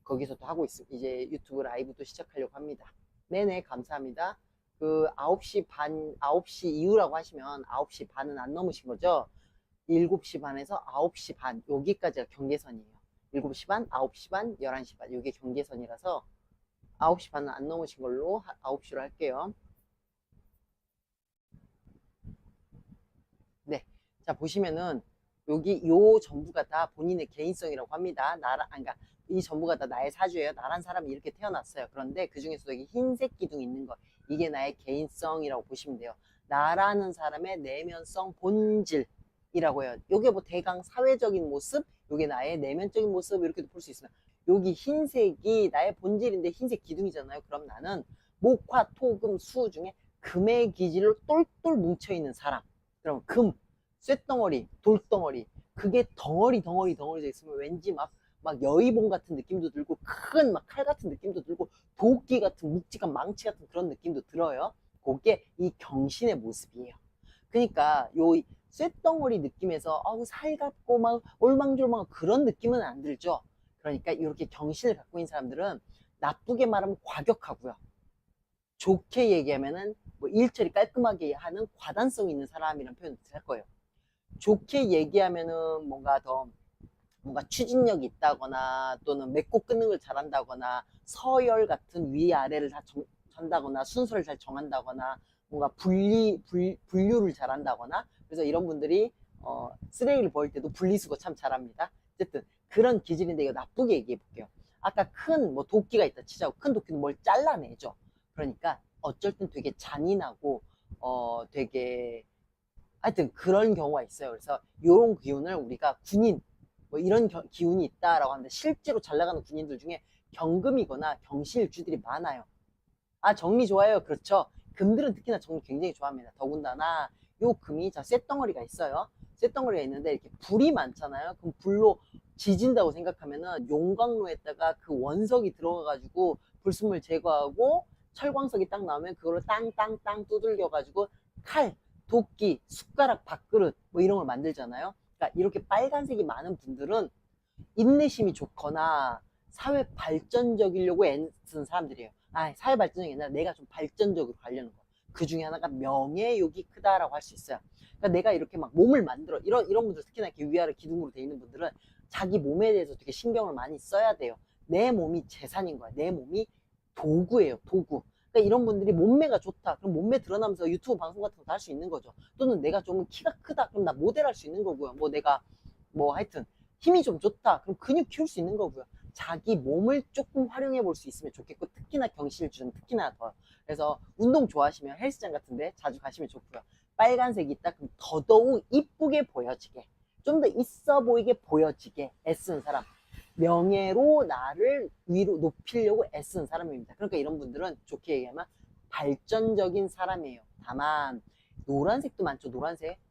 거기서도 하고 있습니다. 이제 유튜브 라이브도 시작하려고 합니다. 네네 감사합니다. 그 9시 반, 9시 이후라고 하시면 9시 반은 안 넘으신 거죠? 7시 반에서 9시 반 여기까지가 경계선이에요. 7시 반, 9시 반, 11시 반 이게 경계선이라서 9시 반은 안 넘으신 걸로 9시로 할게요. 네, 자 보시면은 여기 요 전부가 다 본인의 개인성이라고 합니다. 그러니까 이 전부가 다 나의 사주예요. 나란 사람이 이렇게 태어났어요. 그런데 그 중에서도 여기 흰색 기둥이 있는 거 이게 나의 개인성이라고 보시면 돼요. 나라는 사람의 내면성 본질이라고 해요. 요게 뭐 대강 사회적인 모습, 요게 나의 내면적인 모습 이렇게도 볼 수 있습니다. 여기 흰색이 나의 본질인데 흰색 기둥이잖아요. 그럼 나는 목화, 토, 금, 수 중에 금의 기질로 똘똘 뭉쳐있는 사람. 그럼 금, 쇳덩어리, 돌덩어리 그게 덩어리 돼 있으면 왠지 막 여의봉 같은 느낌도 들고 큰 막 칼 같은 느낌도 들고 도끼 같은 묵직한 망치 같은 그런 느낌도 들어요. 그게 이 경신의 모습이에요. 그러니까 요 쇳덩어리 느낌에서 살갑고 막 올망졸망 그런 느낌은 안 들죠. 그러니까 이렇게 경신을 갖고 있는 사람들은 나쁘게 말하면 과격하고요. 좋게 얘기하면은 뭐 일처리 깔끔하게 하는 과단성 있는 사람이라는 표현을 할 거예요. 좋게 얘기하면은 뭔가 추진력이 있다거나 또는 맺고 끊는 걸 잘한다거나 서열 같은 위아래를 다 전다거나 순서를 잘 정한다거나 뭔가 분류를 잘한다거나 그래서 이런 분들이 쓰레기를 버릴 때도 분리수거 참 잘합니다. 어쨌든 그런 기질인데 이거 나쁘게 얘기해 볼게요. 아까 큰 뭐 도끼가 있다 치자고 큰 도끼는 뭘 잘라내죠. 그러니까 어쩔 땐 되게 잔인하고 되게 하여튼 그런 경우가 있어요. 그래서 이런 기운을 우리가 군인 뭐 이런 기운이 있다라고 하는데 실제로 잘 나가는 군인들 중에 경금이거나 경실주들이 많아요. 아 정리 좋아요. 그렇죠. 금들은 특히나 정리 굉장히 좋아합니다. 더군다나 요 금이 자 쇳덩어리가 있어요. 쇳덩어리가 있는데 이렇게 불이 많잖아요. 그럼 불로 지진다고 생각하면은 용광로에다가 그 원석이 들어가가지고 불순물 제거하고 철광석이 딱 나오면 그걸로 땅땅땅 두들겨 가지고 칼, 도끼, 숟가락, 밥그릇 뭐 이런 걸 만들잖아요. 그러니까 이렇게 빨간색이 많은 분들은 인내심이 좋거나 사회 발전적이려고 애쓰는 사람들이에요. 사회 발전적이 아니라 내가 좀 발전적으로 가려는 거. 그 중에 하나가 명예욕이 크다라고 할 수 있어요. 그러니까 내가 이렇게 막 몸을 만들어 이런 분들 특히나 이렇게 위아래 기둥으로 돼 있는 분들은 자기 몸에 대해서 되게 신경을 많이 써야 돼요. 내 몸이 재산인 거야. 내 몸이 도구예요. 도구. 그러니까 이런 분들이 몸매가 좋다. 그럼 몸매 드러나면서 유튜브 방송 같은 것도 할 수 있는 거죠. 또는 내가 좀 키가 크다. 그럼 나 모델 할 수 있는 거고요. 뭐 내가 뭐 하여튼 힘이 좀 좋다. 그럼 근육 키울 수 있는 거고요. 자기 몸을 조금 활용해 볼 수 있으면 좋겠고 특히나 경실주는 특히나 더. 그래서 운동 좋아하시면 헬스장 같은데 자주 가시면 좋고요. 빨간색이 있다. 그럼 더더욱 이쁘게 보여지게 좀 더 있어 보이게 보여지게 애쓰는 사람. 명예로 나를 위로 높이려고 애쓰는 사람입니다. 그러니까 이런 분들은 좋게 얘기하면 발전적인 사람이에요. 다만 노란색도 많죠.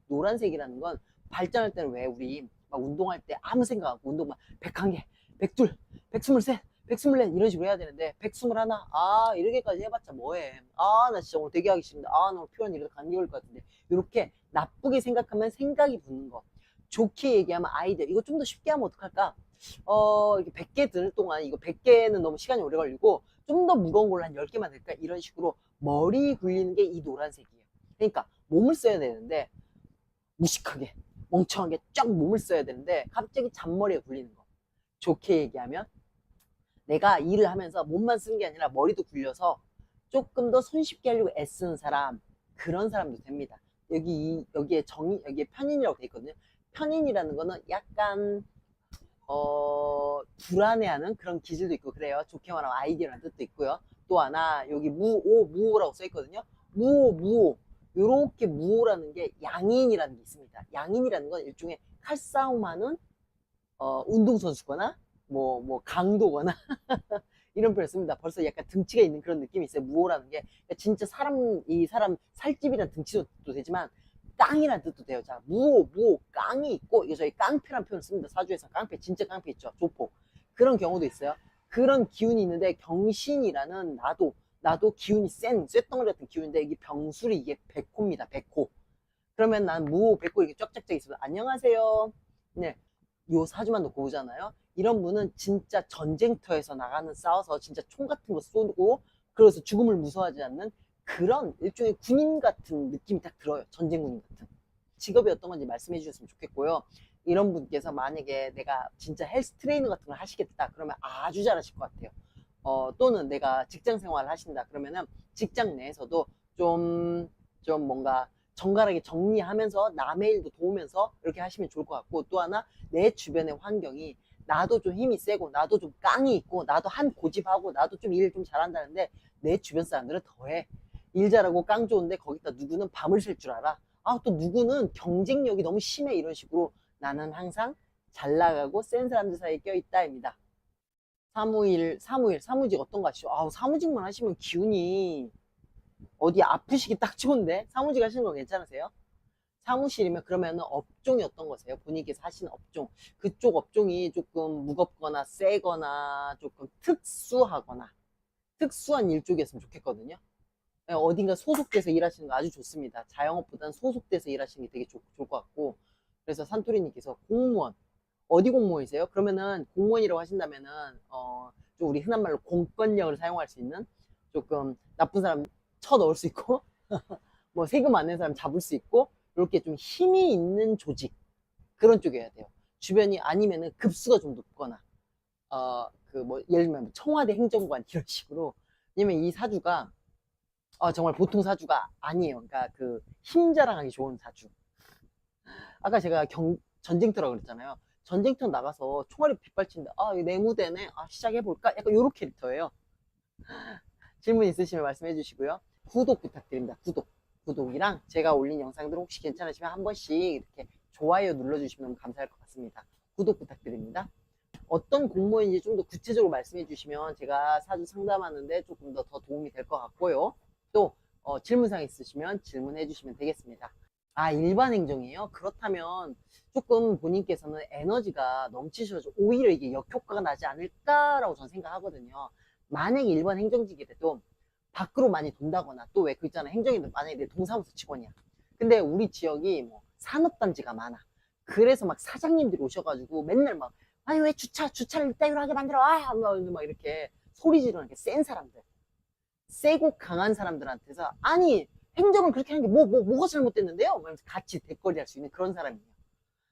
노란색이라는 건 발전할 때는 왜 우리 막 운동할 때 아무 생각 없고 운동 막 101개, 102, 123, 124 이런 식으로 해야 되는데 121 아 이렇게까지 해봤자 뭐해. 아 나 진짜 오늘 되게 하기 싫은데 아 나 오늘 피곤해 이러다 감기 걸릴 것 같은데. 이렇게 나쁘게 생각하면 생각이 붙는 거, 좋게 얘기하면 아이디어. 이거 좀 더 쉽게 하면 어떡할까? 이렇게 100개 들 동안 이거 100개는 너무 시간이 오래 걸리고 좀 더 무거운 걸로 한 10개만 될까? 이런 식으로 머리 굴리는 게 이 노란색이에요. 그러니까 몸을 써야 되는데 무식하게 멍청하게 쫙 몸을 써야 되는데 갑자기 잔머리에 굴리는 거. 좋게 얘기하면 내가 일을 하면서 몸만 쓰는 게 아니라 머리도 굴려서 조금 더 손쉽게 하려고 애쓰는 사람, 그런 사람도 됩니다. 여기에 편인이라고 돼 있거든요. 편인이라는 거는 약간 불안해하는 그런 기질도 있고 그래요. 좋게 말하면 아이디어라는 뜻도 있고요. 또 하나 여기 무오라고 써 있거든요. 무오 요렇게 무오라는 게 양인이라는 게 있습니다. 양인이라는 건 일종의 칼싸움하는 운동선수거나 뭐 강도거나 이런 표현을 씁니다. 벌써 약간 등치가 있는 그런 느낌이 있어요. 무호라는 게 그러니까 진짜 이 사람 살집이란 등치도 되지만 깡이라는 뜻도 돼요. 자, 무호 깡이 있고 이게 저희 깡패란 표현을 씁니다. 사주에서 깡패, 진짜 깡패 있죠. 조폭. 그런 경우도 있어요. 그런 기운이 있는데 경신이라는 나도 기운이 쇳덩어리 같은 기운인데 이게 병술이 이게 백호입니다. 백호. 그러면 난 무호, 백호 이렇게 쫙쫙쫙 있어도 안녕하세요. 네. 요 사주만 놓고 보잖아요. 이런 분은 진짜 전쟁터에서 싸워서 진짜 총 같은 거 쏘고 그래서 죽음을 무서워하지 않는 그런 일종의 군인 같은 느낌이 딱 들어요. 전쟁 군인 같은. 직업이 어떤 건지 말씀해 주셨으면 좋겠고요. 이런 분께서 만약에 내가 진짜 헬스 트레이너 같은 걸 하시겠다 그러면 아주 잘하실 것 같아요. 또는 내가 직장 생활을 하신다 그러면은 직장 내에서도 좀 뭔가 정갈하게 정리하면서 남의 일도 도우면서 이렇게 하시면 좋을 것 같고, 또 하나 내 주변의 환경이 나도 좀 힘이 세고 나도 좀 깡이 있고 나도 한 고집하고 나도 좀 일 좀 잘한다는데 내 주변 사람들은 더해. 일 잘하고 깡 좋은데 거기다 누구는 밤을 샐 줄 알아. 아 또 누구는 경쟁력이 너무 심해. 이런 식으로 나는 항상 잘 나가고 센 사람들 사이에 껴있다입니다. 사무직 어떤 거 아시죠? 아우 사무직만 하시면 기운이 어디 아프시기 딱 좋은데 사무직 하시는 거 괜찮으세요? 사무실이면 그러면은 업종이 어떤 거세요? 본인께서 하시는 업종. 그쪽 업종이 조금 무겁거나 세거나 조금 특수하거나 특수한 일 쪽이었으면 좋겠거든요. 네, 어딘가 소속돼서 일하시는 거 아주 좋습니다. 자영업보다는 소속돼서 일하시는 게 되게 좋을 것 같고. 그래서 산토리님께서 공무원. 어디 공무원이세요? 그러면은 공무원이라고 하신다면은 좀 우리 흔한 말로 공권력을 사용할 수 있는 조금 나쁜 사람 쳐 넣을 수 있고 뭐 세금 안 낸 사람 잡을 수 있고 이렇게 좀 힘이 있는 조직 그런 쪽이어야 돼요. 주변이 아니면은 급수가 좀 높거나 그 뭐 예를 들면 청와대 행정관 이런 식으로. 왜냐면 이 사주가 정말 보통 사주가 아니에요. 그러니까 그 힘 자랑하기 좋은 사주. 아까 제가 전쟁터라고 그랬잖아요. 전쟁터 나가서 총알이 빗발친다. 이거 내무대네. 시작해볼까? 약간 요런 캐릭터예요. 질문 있으시면 말씀해 주시고요. 구독 부탁드립니다. 구독이랑 제가 올린 영상들 혹시 괜찮으시면 한 번씩 이렇게 좋아요 눌러주시면 감사할 것 같습니다. 구독 부탁드립니다. 어떤 공무원인지 좀 더 구체적으로 말씀해 주시면 제가 사주 상담하는데 조금 더 도움이 될 것 같고요. 또 질문사항 있으시면 질문해 주시면 되겠습니다. 일반 행정이에요? 그렇다면 조금 본인께서는 에너지가 넘치셔서 오히려 이게 역효과가 나지 않을까라고 저는 생각하거든요. 만약에 일반 행정직이라도 밖으로 많이 돈다거나 또 왜 그 있잖아, 행정인들 만약에 내 동사무소 직원이야. 근데 우리 지역이 뭐 산업단지가 많아. 그래서 막 사장님들이 오셔가지고 맨날 막 아니 왜 주차를 이따위로 하게 만들어 막 이렇게 소리 지르는 게 센 사람들, 세고 강한 사람들한테서 아니 행정을 그렇게 하는 게 뭐가 잘못됐는데요? 그러면서 같이 대거리 할 수 있는 그런 사람이에요.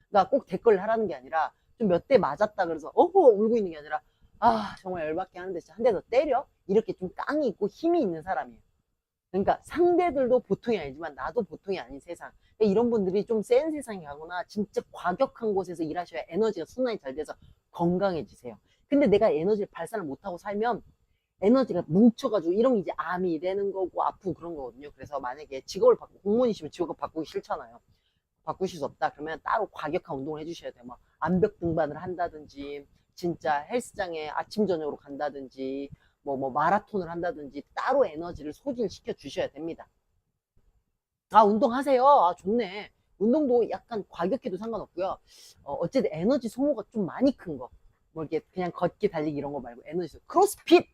그러니까 꼭 대거리를 하라는 게 아니라 좀 몇 대 맞았다 그래서 울고 있는 게 아니라 정말 열받게 하는데 진짜 한 대 더 때려? 이렇게 좀 깡이 있고 힘이 있는 사람이에요. 그러니까 상대들도 보통이 아니지만 나도 보통이 아닌 세상. 그러니까 이런 분들이 좀 센 세상에 가거나 진짜 과격한 곳에서 일하셔야 에너지가 순환이 잘 돼서 건강해지세요. 근데 내가 에너지를 발산을 못하고 살면 에너지가 뭉쳐가지고 이런 게 이제 암이 되는 거고 아프고 그런 거거든요. 그래서 만약에 공무원이시면 직업을 바꾸기 싫잖아요. 바꾸실 수 없다 그러면 따로 과격한 운동을 해주셔야 돼요. 뭐 암벽 등반을 한다든지 진짜 헬스장에 아침 저녁으로 간다든지 뭐 마라톤을 한다든지 따로 에너지를 소진을 시켜 주셔야 됩니다. 운동하세요. 좋네. 운동도 약간 과격해도 상관없고요. 어쨌든 에너지 소모가 좀 많이 큰 거. 뭐 이렇게 그냥 걷기 달리기 이런 거 말고 에너지 크로스핏.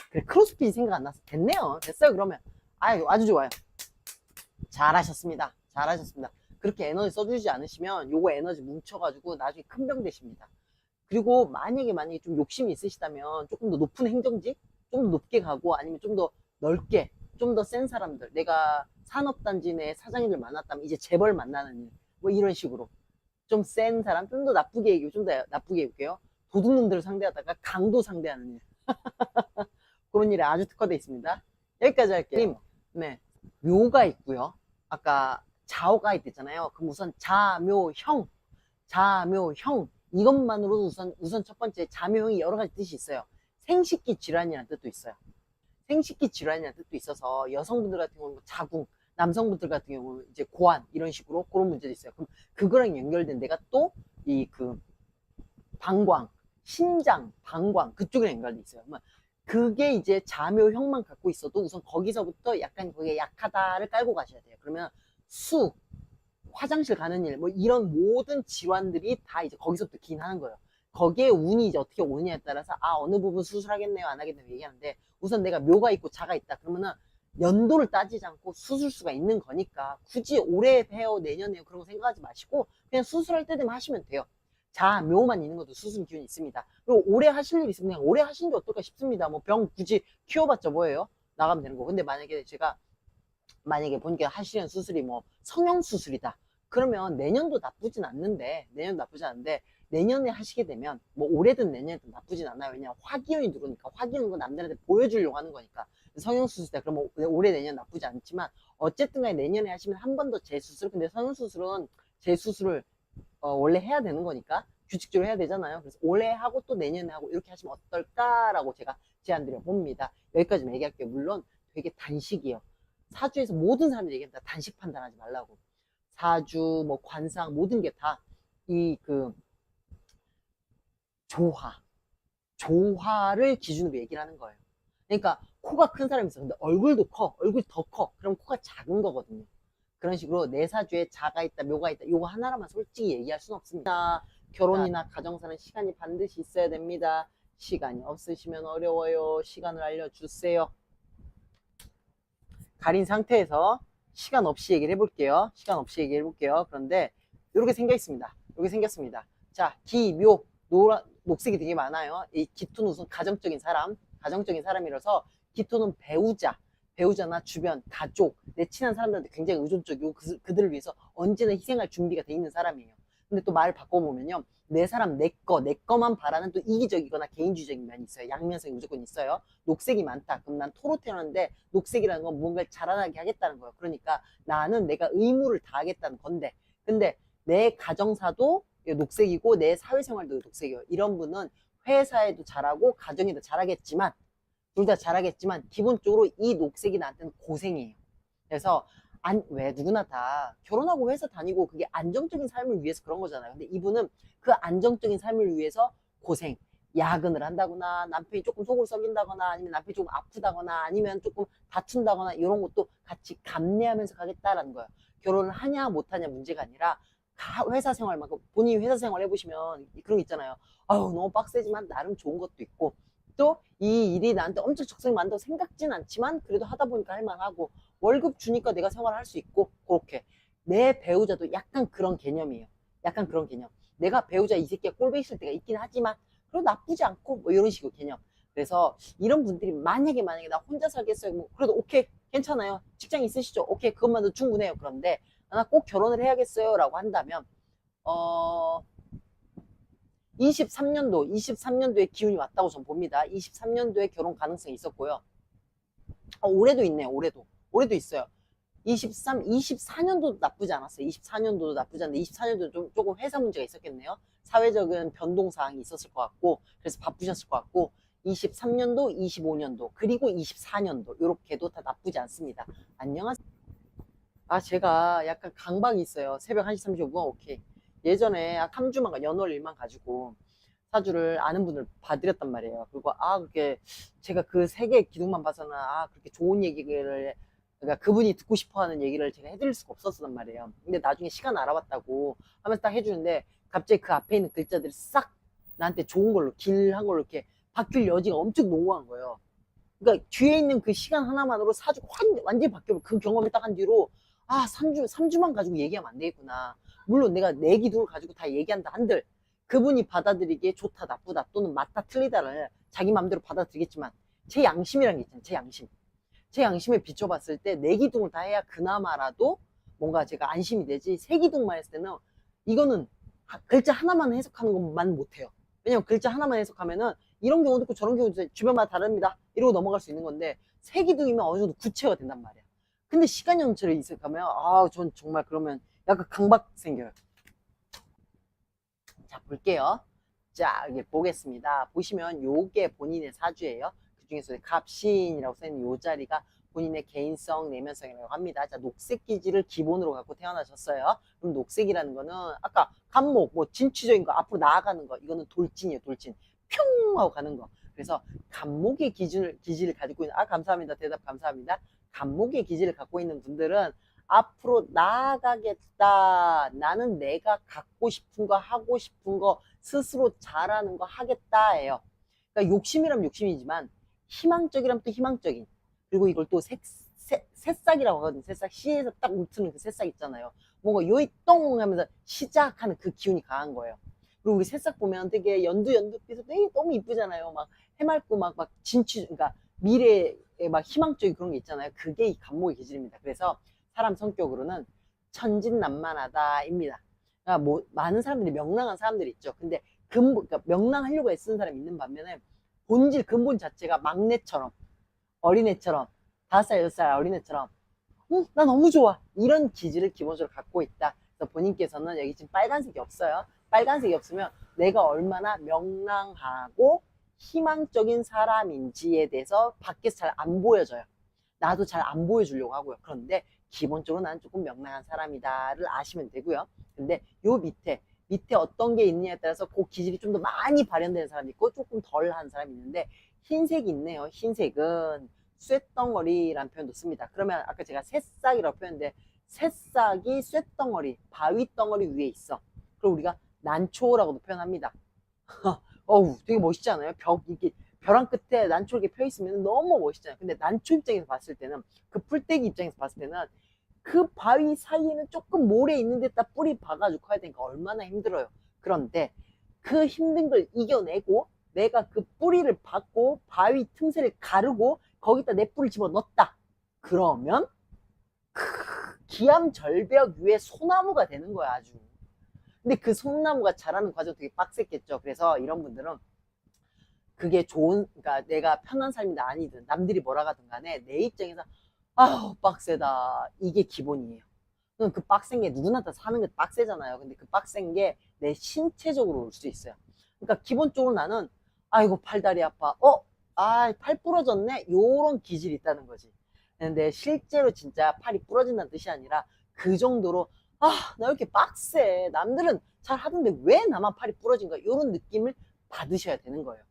그래, 크로스핏이 생각 안 나서 됐네요. 됐어요. 그러면 아주 좋아요. 잘하셨습니다. 잘하셨습니다. 그렇게 에너지 써주지 않으시면 요거 에너지 뭉쳐가지고 나중에 큰 병 되십니다. 그리고 만약에 좀 욕심이 있으시다면 조금 더 높은 행정직, 좀 더 높게 가고 아니면 좀 더 넓게, 좀 더 센 사람들, 내가 산업단지 내 사장님들 만났다면 이제 재벌 만나는 일, 뭐 이런 식으로 좀 센 사람, 좀 더 나쁘게 얘기해요. 좀 더 나쁘게 해볼게요. 도둑놈들을 상대하다가 강도 상대하는 일. 그런 일에 아주 특화되어 있습니다. 여기까지 할게요. 네, 묘가 있고요. 아까 자오가 있댔잖아요. 그럼 우선 자묘형, 자묘형 이것만으로도 우선 첫 번째 자묘형이 여러 가지 뜻이 있어요. 생식기 질환이라는 뜻도 있어요. 생식기 질환이라는 뜻도 있어서 여성분들 같은 경우는 자궁, 남성분들 같은 경우는 이제 고환 이런 식으로 그런 문제도 있어요. 그럼 그거랑 연결된 데가 또 이 그 방광, 신장, 방광 그쪽이랑 연결돼 있어요. 그게 이제 자묘형만 갖고 있어도 우선 거기서부터 약간 그게 약하다를 깔고 가셔야 돼요. 그러면 수, 화장실 가는 일, 뭐 이런 모든 질환들이 다 이제 거기서부터 기인하는 거예요. 거기에 운이 이제 어떻게 오느냐에 따라서 어느 부분 수술하겠네요, 안 하겠네요 얘기하는데 우선 내가 묘가 있고 자가 있다 그러면은 연도를 따지지 않고 수술수가 있는 거니까 굳이 올해 해요, 내년에 해요 그런 거 생각하지 마시고 그냥 수술할 때 되면 하시면 돼요. 자, 묘만 있는 것도 수술 기운이 있습니다. 그리고 오래 하실 일 있으면 그냥 오래 하시는 게 어떨까 싶습니다. 뭐 병 굳이 키워봤자 뭐예요? 나가면 되는 거. 근데 만약에 제가 보니까 하시는 수술이 뭐 성형수술이다. 그러면 내년도 나쁘진 않는데, 내년에 하시게 되면, 뭐 올해든 내년에도 나쁘진 않아요. 왜냐면 화기운이 들어오니까, 화기운은 거 남들한테 보여주려고 하는 거니까. 성형수술이다. 그러면 올해 내년 나쁘지 않지만, 어쨌든 간에 내년에 하시면 한 번 더 재수술. 근데 성형수술은 재수술을 원래 해야 되는 거니까 규칙적으로 해야 되잖아요. 그래서 올해 하고 또 내년에 하고 이렇게 하시면 어떨까라고 제가 제안 드려 봅니다. 여기까지만 얘기할게요. 물론 되게 단식이에요. 사주에서 모든 사람들이 얘기합니다. 단식 판단하지 말라고. 사주, 뭐 관상 모든 게 다 이 조화를 기준으로 얘기를 하는 거예요. 그러니까 코가 큰 사람이 있어. 근데 얼굴도 커. 얼굴이 더 커. 그럼 코가 작은 거거든요. 그런 식으로 내 사주에 자가 있다, 묘가 있다. 요거 하나로만 솔직히 얘기할 수는 없습니다. 결혼이나 가정사는 시간이 반드시 있어야 됩니다. 시간이 없으시면 어려워요. 시간을 알려주세요. 가린 상태에서 시간 없이 얘기를 해볼게요. 그런데 이렇게 생겨 있습니다. 이렇게 생겼습니다. 자, 기, 묘, 녹색이 되게 많아요. 이 기토는 우선 가정적인 사람이라서 기토는 배우자나 주변, 가족, 내 친한 사람들한테 굉장히 의존적이고 그들을 위해서 언제나 희생할 준비가 돼 있는 사람이에요. 근데 또 말을 바꿔보면요. 내 사람, 내 거만 바라는 또 이기적이거나 개인주의적인 면이 있어요. 양면성이 무조건 있어요. 녹색이 많다. 그럼 난 토로 태어났는데 녹색이라는 건 무언가를 자라나게 하겠다는 거예요. 그러니까 나는 내가 의무를 다하겠다는 건데 근데 내 가정사도 녹색이고 내 사회생활도 녹색이에요. 이런 분은 회사에도 잘하고 가정에도 잘하겠지만 둘 다 잘하겠지만 기본적으로 이 녹색이 나한테는 고생이에요. 그래서 왜 누구나 다 결혼하고 회사 다니고 그게 안정적인 삶을 위해서 그런 거잖아요. 근데 이분은 그 안정적인 삶을 위해서 고생, 야근을 한다거나 남편이 조금 속을 썩인다거나 아니면 남편이 조금 아프다거나 아니면 조금 다툰다거나 이런 것도 같이 감내하면서 가겠다라는 거예요. 결혼을 하냐 못하냐 문제가 아니라 회사 생활만큼 본인이 회사 생활 해보시면 그런 거 있잖아요. 아유 너무 빡세지만 나름 좋은 것도 있고 또 이 일이 나한테 엄청 적성이 많다고 생각진 않지만 그래도 하다 보니까 할만하고 월급 주니까 내가 생활할 수 있고 그렇게 내 배우자도 약간 그런 개념이에요. 약간 그런 개념. 내가 배우자 이 새끼가 꼴보기 싫을 때가 있긴 하지만 그래도 나쁘지 않고 뭐 이런 식으로 개념. 그래서 이런 분들이 만약에 나 혼자 살겠어요. 뭐 그래도 오케이 괜찮아요. 직장 있으시죠? 오케이 그것만도 충분해요. 그런데 나 꼭 결혼을 해야겠어요 라고 한다면 23년도에 기운이 왔다고 전 봅니다. 23년도에 결혼 가능성이 있었고요. 올해도 있네요. 올해도 있어요. 24년도도 나쁘지 않았어요. 24년도도 나쁘지 않은데 24년도 조금 회사 문제가 있었겠네요. 사회적인 변동사항이 있었을 것 같고 그래서 바쁘셨을 것 같고 23년도, 25년도 그리고 24년도 이렇게도 다 나쁘지 않습니다. 안녕하세요. 제가 약간 강박이 있어요. 새벽 1시 35분 오케이. 예전에 3주만 연월 일만 가지고 사주를 아는 분을 봐드렸단 말이에요. 그리고 그렇게 제가 그 세 개의 기둥만 봐서는 그렇게 좋은 얘기를 그러니까 그분이 듣고 싶어하는 얘기를 제가 해드릴 수가 없었단 말이에요. 근데 나중에 시간 알아봤다고 하면서 딱 해주는데 갑자기 그 앞에 있는 글자들이 싹 나한테 좋은 걸로, 길한 걸로 이렇게 바뀔 여지가 엄청 농후한 거예요. 그러니까 뒤에 있는 그 시간 하나만으로 사주가 완전히 바뀌어. 그 경험을 딱 한 뒤로, 아, 3주만 가지고 얘기하면 안 되겠구나. 물론 내가 내 기도를 가지고 다 얘기한다 한들, 그분이 받아들이기에 좋다, 나쁘다, 또는 맞다, 틀리다를 자기 마음대로 받아들이겠지만, 제 양심이라는 게 있잖아요. 제 양심. 제 양심에 비춰봤을 때 내 기둥을 다 해야 그나마라도 뭔가 제가 안심이 되지. 세 기둥만 했을 때는 이거는 글자 하나만 해석하는 것만 못해요. 왜냐면 글자 하나만 해석하면은 이런 경우도 있고 저런 경우도 있고 주변마다 다릅니다. 이러고 넘어갈 수 있는 건데 세 기둥이면 어느 정도 구체화가 된단 말이야. 근데 시간 연체를 이색하면 전 정말 그러면 약간 강박 생겨요. 자, 볼게요. 자, 이게 보겠습니다. 보시면 요게 본인의 사주예요. 그 중에서 갑신이라고 써있는 요 자리가 본인의 개인성, 내면성이라고 합니다. 자, 녹색 기질을 기본으로 갖고 태어나셨어요. 그럼 녹색이라는 거는 아까 간목, 뭐 진취적인 거, 앞으로 나아가는 거, 이거는 돌진이에요, 돌진. 평 하고 가는 거. 그래서 간목의 기질을 가지고 있는, 감사합니다. 대답 감사합니다. 간목의 기질을 갖고 있는 분들은 앞으로 나아가겠다. 나는 내가 갖고 싶은 거, 하고 싶은 거, 스스로 잘하는 거 하겠다예요. 그러니까 욕심이라면 욕심이지만 희망적이라면 또 희망적인. 그리고 이걸 또 새싹이라고 하거든요. 새싹, 시에서 딱 웃는 그 새싹 있잖아요. 뭔가 요이 똥 하면서 시작하는 그 기운이 강한 거예요. 그리고 우리 새싹 보면 되게 연두빛으로 되게 너무 이쁘잖아요. 막 해맑고 막 그러니까 미래에 막 희망적인 그런 게 있잖아요. 그게 이 간목의 기질입니다. 그래서 사람 성격으로는 천진난만하다입니다. 그러니까 뭐 많은 사람들이 명랑한 사람들이 있죠. 근데 그러니까 명랑하려고 애쓰는 사람이 있는 반면에 본질 근본 자체가 막내처럼 어린애처럼 5살 6살 어린애처럼 나 너무 좋아 이런 기질을 기본적으로 갖고 있다. 그래서 본인께서는 여기 지금 빨간색이 없어요. 빨간색이 없으면 내가 얼마나 명랑하고 희망적인 사람인지에 대해서 밖에서 잘 안 보여져요. 나도 잘 안 보여주려고 하고요. 그런데 기본적으로 나는 조금 명랑한 사람이다를 아시면 되고요. 근데 요 밑에 어떤 게 있느냐에 따라서 그 기질이 좀 더 많이 발현되는 사람이 있고 조금 덜한 사람이 있는데 흰색이 있네요. 흰색은 쇳덩어리라는 표현도 씁니다. 그러면 아까 제가 새싹이라고 표현했는데 새싹이 쇳덩어리, 바위덩어리 위에 있어. 그리고 우리가 난초라고도 표현합니다. 어우, 되게 멋있지 않아요? 이렇게 벼랑 끝에 난초 이렇게 펴 있으면 너무 멋있잖아요. 근데 난초 입장에서 봤을 때는 그 풀떼기 입장에서 봤을 때는 그 바위 사이에는 조금 모래 있는 데다 뿌리 박아주고 해야 되니까 얼마나 힘들어요. 그런데 그 힘든 걸 이겨내고 내가 그 뿌리를 받고 바위 틈새를 가르고 거기다 내 뿌리를 집어넣었다. 그러면 기암절벽 위에 소나무가 되는 거야 아주. 근데 그 소나무가 자라는 과정 되게 빡셌겠죠. 그래서 이런 분들은 그게 그러니까 내가 편한 삶이든 아니든 남들이 뭐라 하든 간에 내 입장에서 빡세다. 이게 기본이에요. 그 빡센 게 누구나 다 사는 게 빡세잖아요. 근데 그 빡센 게 내 신체적으로 올 수 있어요. 그러니까 기본적으로 나는 아이고 팔다리 아파. 팔 부러졌네. 요런 기질이 있다는 거지. 근데 실제로 진짜 팔이 부러진다는 뜻이 아니라 그 정도로 나 왜 이렇게 빡세. 남들은 잘 하던데 왜 나만 팔이 부러진가? 요런 느낌을 받으셔야 되는 거예요.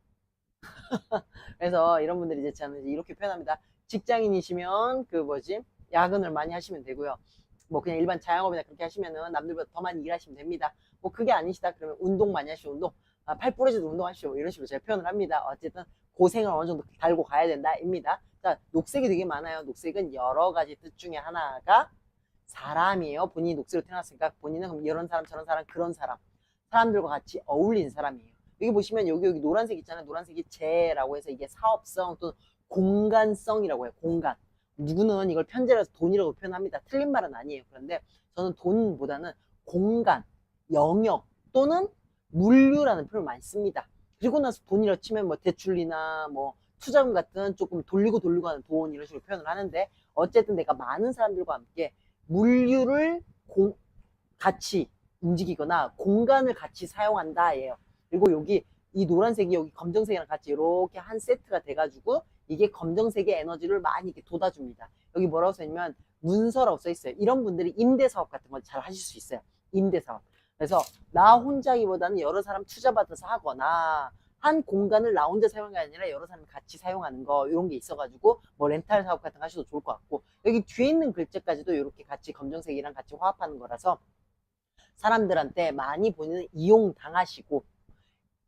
그래서 이런 분들이 이제 저는 이렇게 표현합니다. 직장인이시면 야근을 많이 하시면 되고요. 뭐 그냥 일반 자영업이나 그렇게 하시면은 남들보다 더 많이 일하시면 됩니다. 뭐 그게 아니시다 그러면 운동 많이 하시오. 팔 부러져도 운동하시오. 이런 식으로 제가 표현을 합니다. 어쨌든 고생을 어느 정도 달고 가야 된다입니다. 자, 녹색이 되게 많아요. 녹색은 여러 가지 뜻 중에 하나가 사람이에요. 본인이 녹색으로 태어났으니까 본인은 그럼 이런 사람 저런 사람 그런 사람들과 같이 어울리는 사람이에요. 여기 보시면 여기 노란색 있잖아요. 노란색이 재라고 해서 이게 사업성 또는 공간성이라고 해요. 공간. 누구는 이걸 편제라서 돈이라고 표현합니다. 틀린 말은 아니에요. 그런데 저는 돈보다는 공간, 영역 또는 물류라는 표현을 많이 씁니다. 그리고 나서 돈이라고 치면 뭐 대출이나 뭐 투자금 같은 조금 돌리고 하는 돈 이런 식으로 표현을 하는데 어쨌든 내가 많은 사람들과 함께 물류를 같이 움직이거나 공간을 같이 사용한다예요. 그리고 여기 이 노란색이 여기 검정색이랑 같이 이렇게 한 세트가 돼가지고 이게 검정색의 에너지를 많이 이렇게 돋아줍니다. 여기 뭐라고 써있냐면 문서라고 써있어요. 이런 분들이 임대사업 같은 걸 잘 하실 수 있어요. 임대사업. 그래서 나 혼자기보다는 여러 사람 투자받아서 하거나 한 공간을 나 혼자 사용하는 게 아니라 여러 사람이 같이 사용하는 거 이런 게 있어가지고 뭐 렌탈 사업 같은 거 하셔도 좋을 것 같고 여기 뒤에 있는 글자까지도 이렇게 같이 검정색이랑 같이 화합하는 거라서 사람들한테 많이 본인은 이용당하시고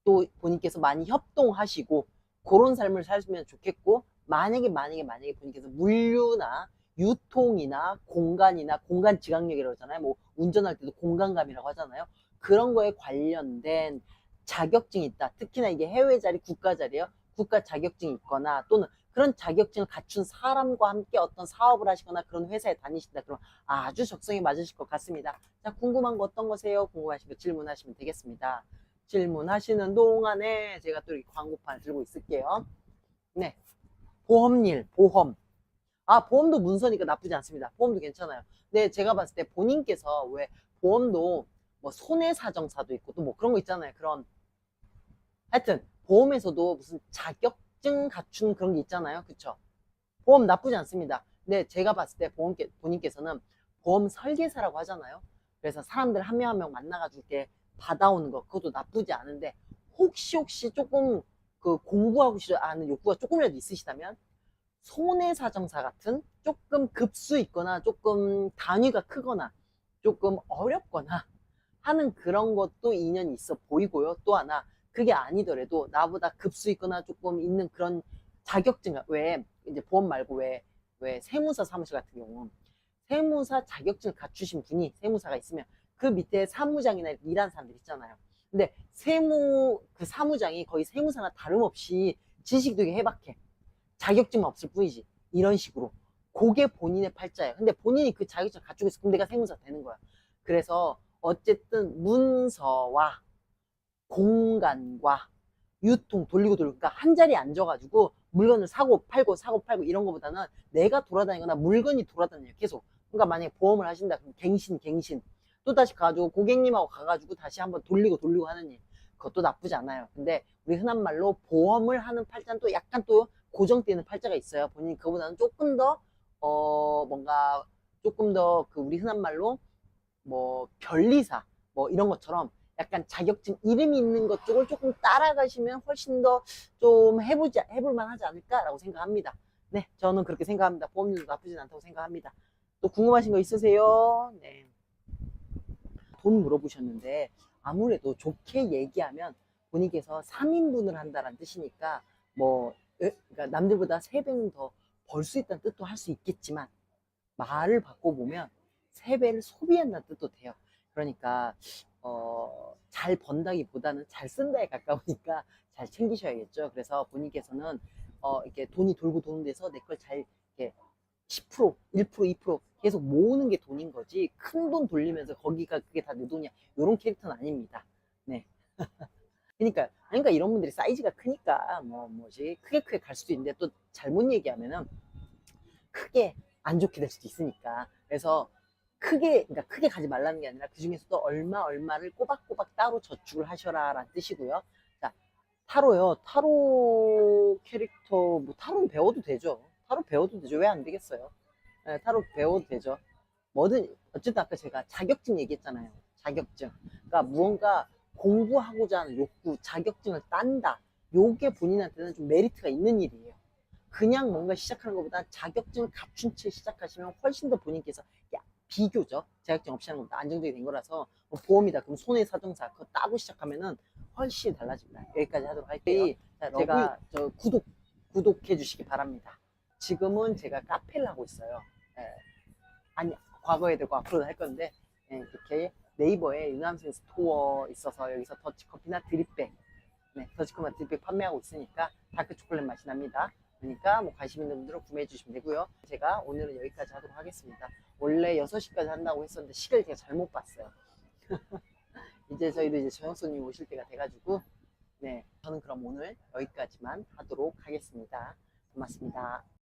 또 본인께서 많이 협동하시고 그런 삶을 살면 좋겠고, 만약에 본인께서 물류나 유통이나 공간이나 공간 지각력이라고 하잖아요. 뭐 운전할 때도 공간감이라고 하잖아요. 그런 거에 관련된 자격증이 있다. 특히나 이게 해외 자리, 국가 자리요. 국가 자격증이 있거나 또는 그런 자격증을 갖춘 사람과 함께 어떤 사업을 하시거나 그런 회사에 다니신다. 그럼 아주 적성에 맞으실 것 같습니다. 자, 궁금한 거 어떤 거세요? 궁금하신 거 질문하시면 되겠습니다. 질문하시는 동안에 제가 또 이렇게 광고판을 들고 있을게요. 네. 보험일, 보험. 아, 보험도 문서니까 나쁘지 않습니다. 보험도 괜찮아요. 근데 제가 봤을 때 본인께서 왜 보험도 뭐 손해사정사도 있고 또 뭐 그런 거 있잖아요. 그런, 하여튼, 보험에서도 무슨 자격증 갖춘 그런 게 있잖아요. 그쵸? 보험 나쁘지 않습니다. 근데 제가 봤을 때 본인께서는 보험 설계사라고 하잖아요. 그래서 사람들 한 명 한 명 만나가지고 이렇게 받아오는 거, 그것도 나쁘지 않은데, 혹시 조금 그 공부하고 싶어하는 욕구가 조금이라도 있으시다면, 손해사정사 같은 조금 급수 있거나 조금 단위가 크거나 조금 어렵거나 하는 그런 것도 인연이 있어 보이고요. 또 하나, 그게 아니더라도 나보다 급수 있거나 조금 있는 그런 자격증, 왜 이제 보험 말고 왜 세무사 사무실 같은 경우 세무사 자격증을 갖추신 분이 세무사가 있으면 그 밑에 사무장이나 이렇게 일하는 사람들 있잖아요. 근데 그 사무장이 거의 세무사나 다름없이 지식도 되게 해박해. 자격증만 없을 뿐이지. 이런 식으로. 그게 본인의 팔자예요. 근데 본인이 그 자격증을 갖추고 있어. 그럼 내가 세무사 되는 거야. 그래서 어쨌든 문서와 공간과 유통 돌리고 그러니까 한 자리에 앉아가지고 물건을 사고 팔고 이런 거보다는 내가 돌아다니거나 물건이 돌아다녀요. 계속. 그러니까 만약에 보험을 하신다 그럼 갱신 또 다시 가가지고 고객님하고 가가지고 다시 한번 돌리고 하는 일. 그것도 나쁘지 않아요. 근데 우리 흔한 말로 보험을 하는 팔자는 또 약간 또 고정되는 팔자가 있어요. 본인이 그거보다는 조금 더 뭔가 조금 더 그 우리 흔한 말로 뭐 변리사 뭐 이런 것처럼 약간 자격증 이름이 있는 것 쪽을 조금 따라가시면 훨씬 더 좀 해볼만 하지 않을까라고 생각합니다. 네, 저는 그렇게 생각합니다. 보험료도 나쁘진 않다고 생각합니다. 또 궁금하신 거 있으세요? 네. 돈 물어보셨는데 아무래도 좋게 얘기하면 본인께서 3인분을 한다는 뜻이니까 뭐 그러니까 남들보다 3배는 더 벌 수 있다는 뜻도 할 수 있겠지만 말을 바꿔보면 3배를 소비한다는 뜻도 돼요. 그러니까 잘 번다기보다는 잘 쓴다에 가까우니까 잘 챙기셔야겠죠. 그래서 본인께서는 이렇게 돈이 돌고 도는 데서 내 걸 잘 이렇게 10%, 1%, 2% 계속 모으는 게 돈인 거지 큰 돈 돌리면서 거기가 그게 다 내 돈이야 이런 캐릭터는 아닙니다. 네. 그러니까 이런 분들이 사이즈가 크니까 뭐지 크게 갈 수도 있는데 또 잘못 얘기하면은 크게 안 좋게 될 수도 있으니까. 그래서 그러니까 크게 가지 말라는 게 아니라 그 중에서도 얼마를 꼬박꼬박 따로 저축을 하셔라 라는 뜻이고요. 자, 타로요. 타로 캐릭터, 뭐 타로는 배워도 되죠. 타로 배워도 되죠. 왜 안 되겠어요? 네, 타로 배워도 되죠. 뭐든, 어쨌든 아까 제가 자격증 얘기했잖아요. 자격증. 그러니까 무언가 공부하고자 하는 욕구, 자격증을 딴다. 요게 본인한테는 좀 메리트가 있는 일이에요. 그냥 뭔가 시작하는 것보다 자격증을 갖춘 채 시작하시면 훨씬 더 본인께서 비교죠. 자격증 없이 하는 것보다 안정적이 된 거라서 뭐 보험이다 그럼 손해사정사 그거 따고 시작하면은 훨씬 달라집니다. 여기까지 하도록 할게요. 자, 제가 구독해 주시기 바랍니다. 지금은 제가 카페를 하고 있어요. 예, 아니 과거에도 앞으로도 할 건데 예, 이렇게 네이버에 유남생 스토어 있어서 여기서 더치커피나 드립백 네, 더치커피나 드립백 판매하고 있으니까 다크 초콜릿 맛이 납니다. 그러니까 뭐 관심 있는 분들은 구매해 주시면 되고요. 제가 오늘은 여기까지 하도록 하겠습니다. 원래 6시까지 한다고 했었는데 시계를 제가 잘못 봤어요. 이제 저희도 이제 저녁 손님 오실 때가 돼가지고 네, 저는 그럼 오늘 여기까지만 하도록 하겠습니다. 고맙습니다.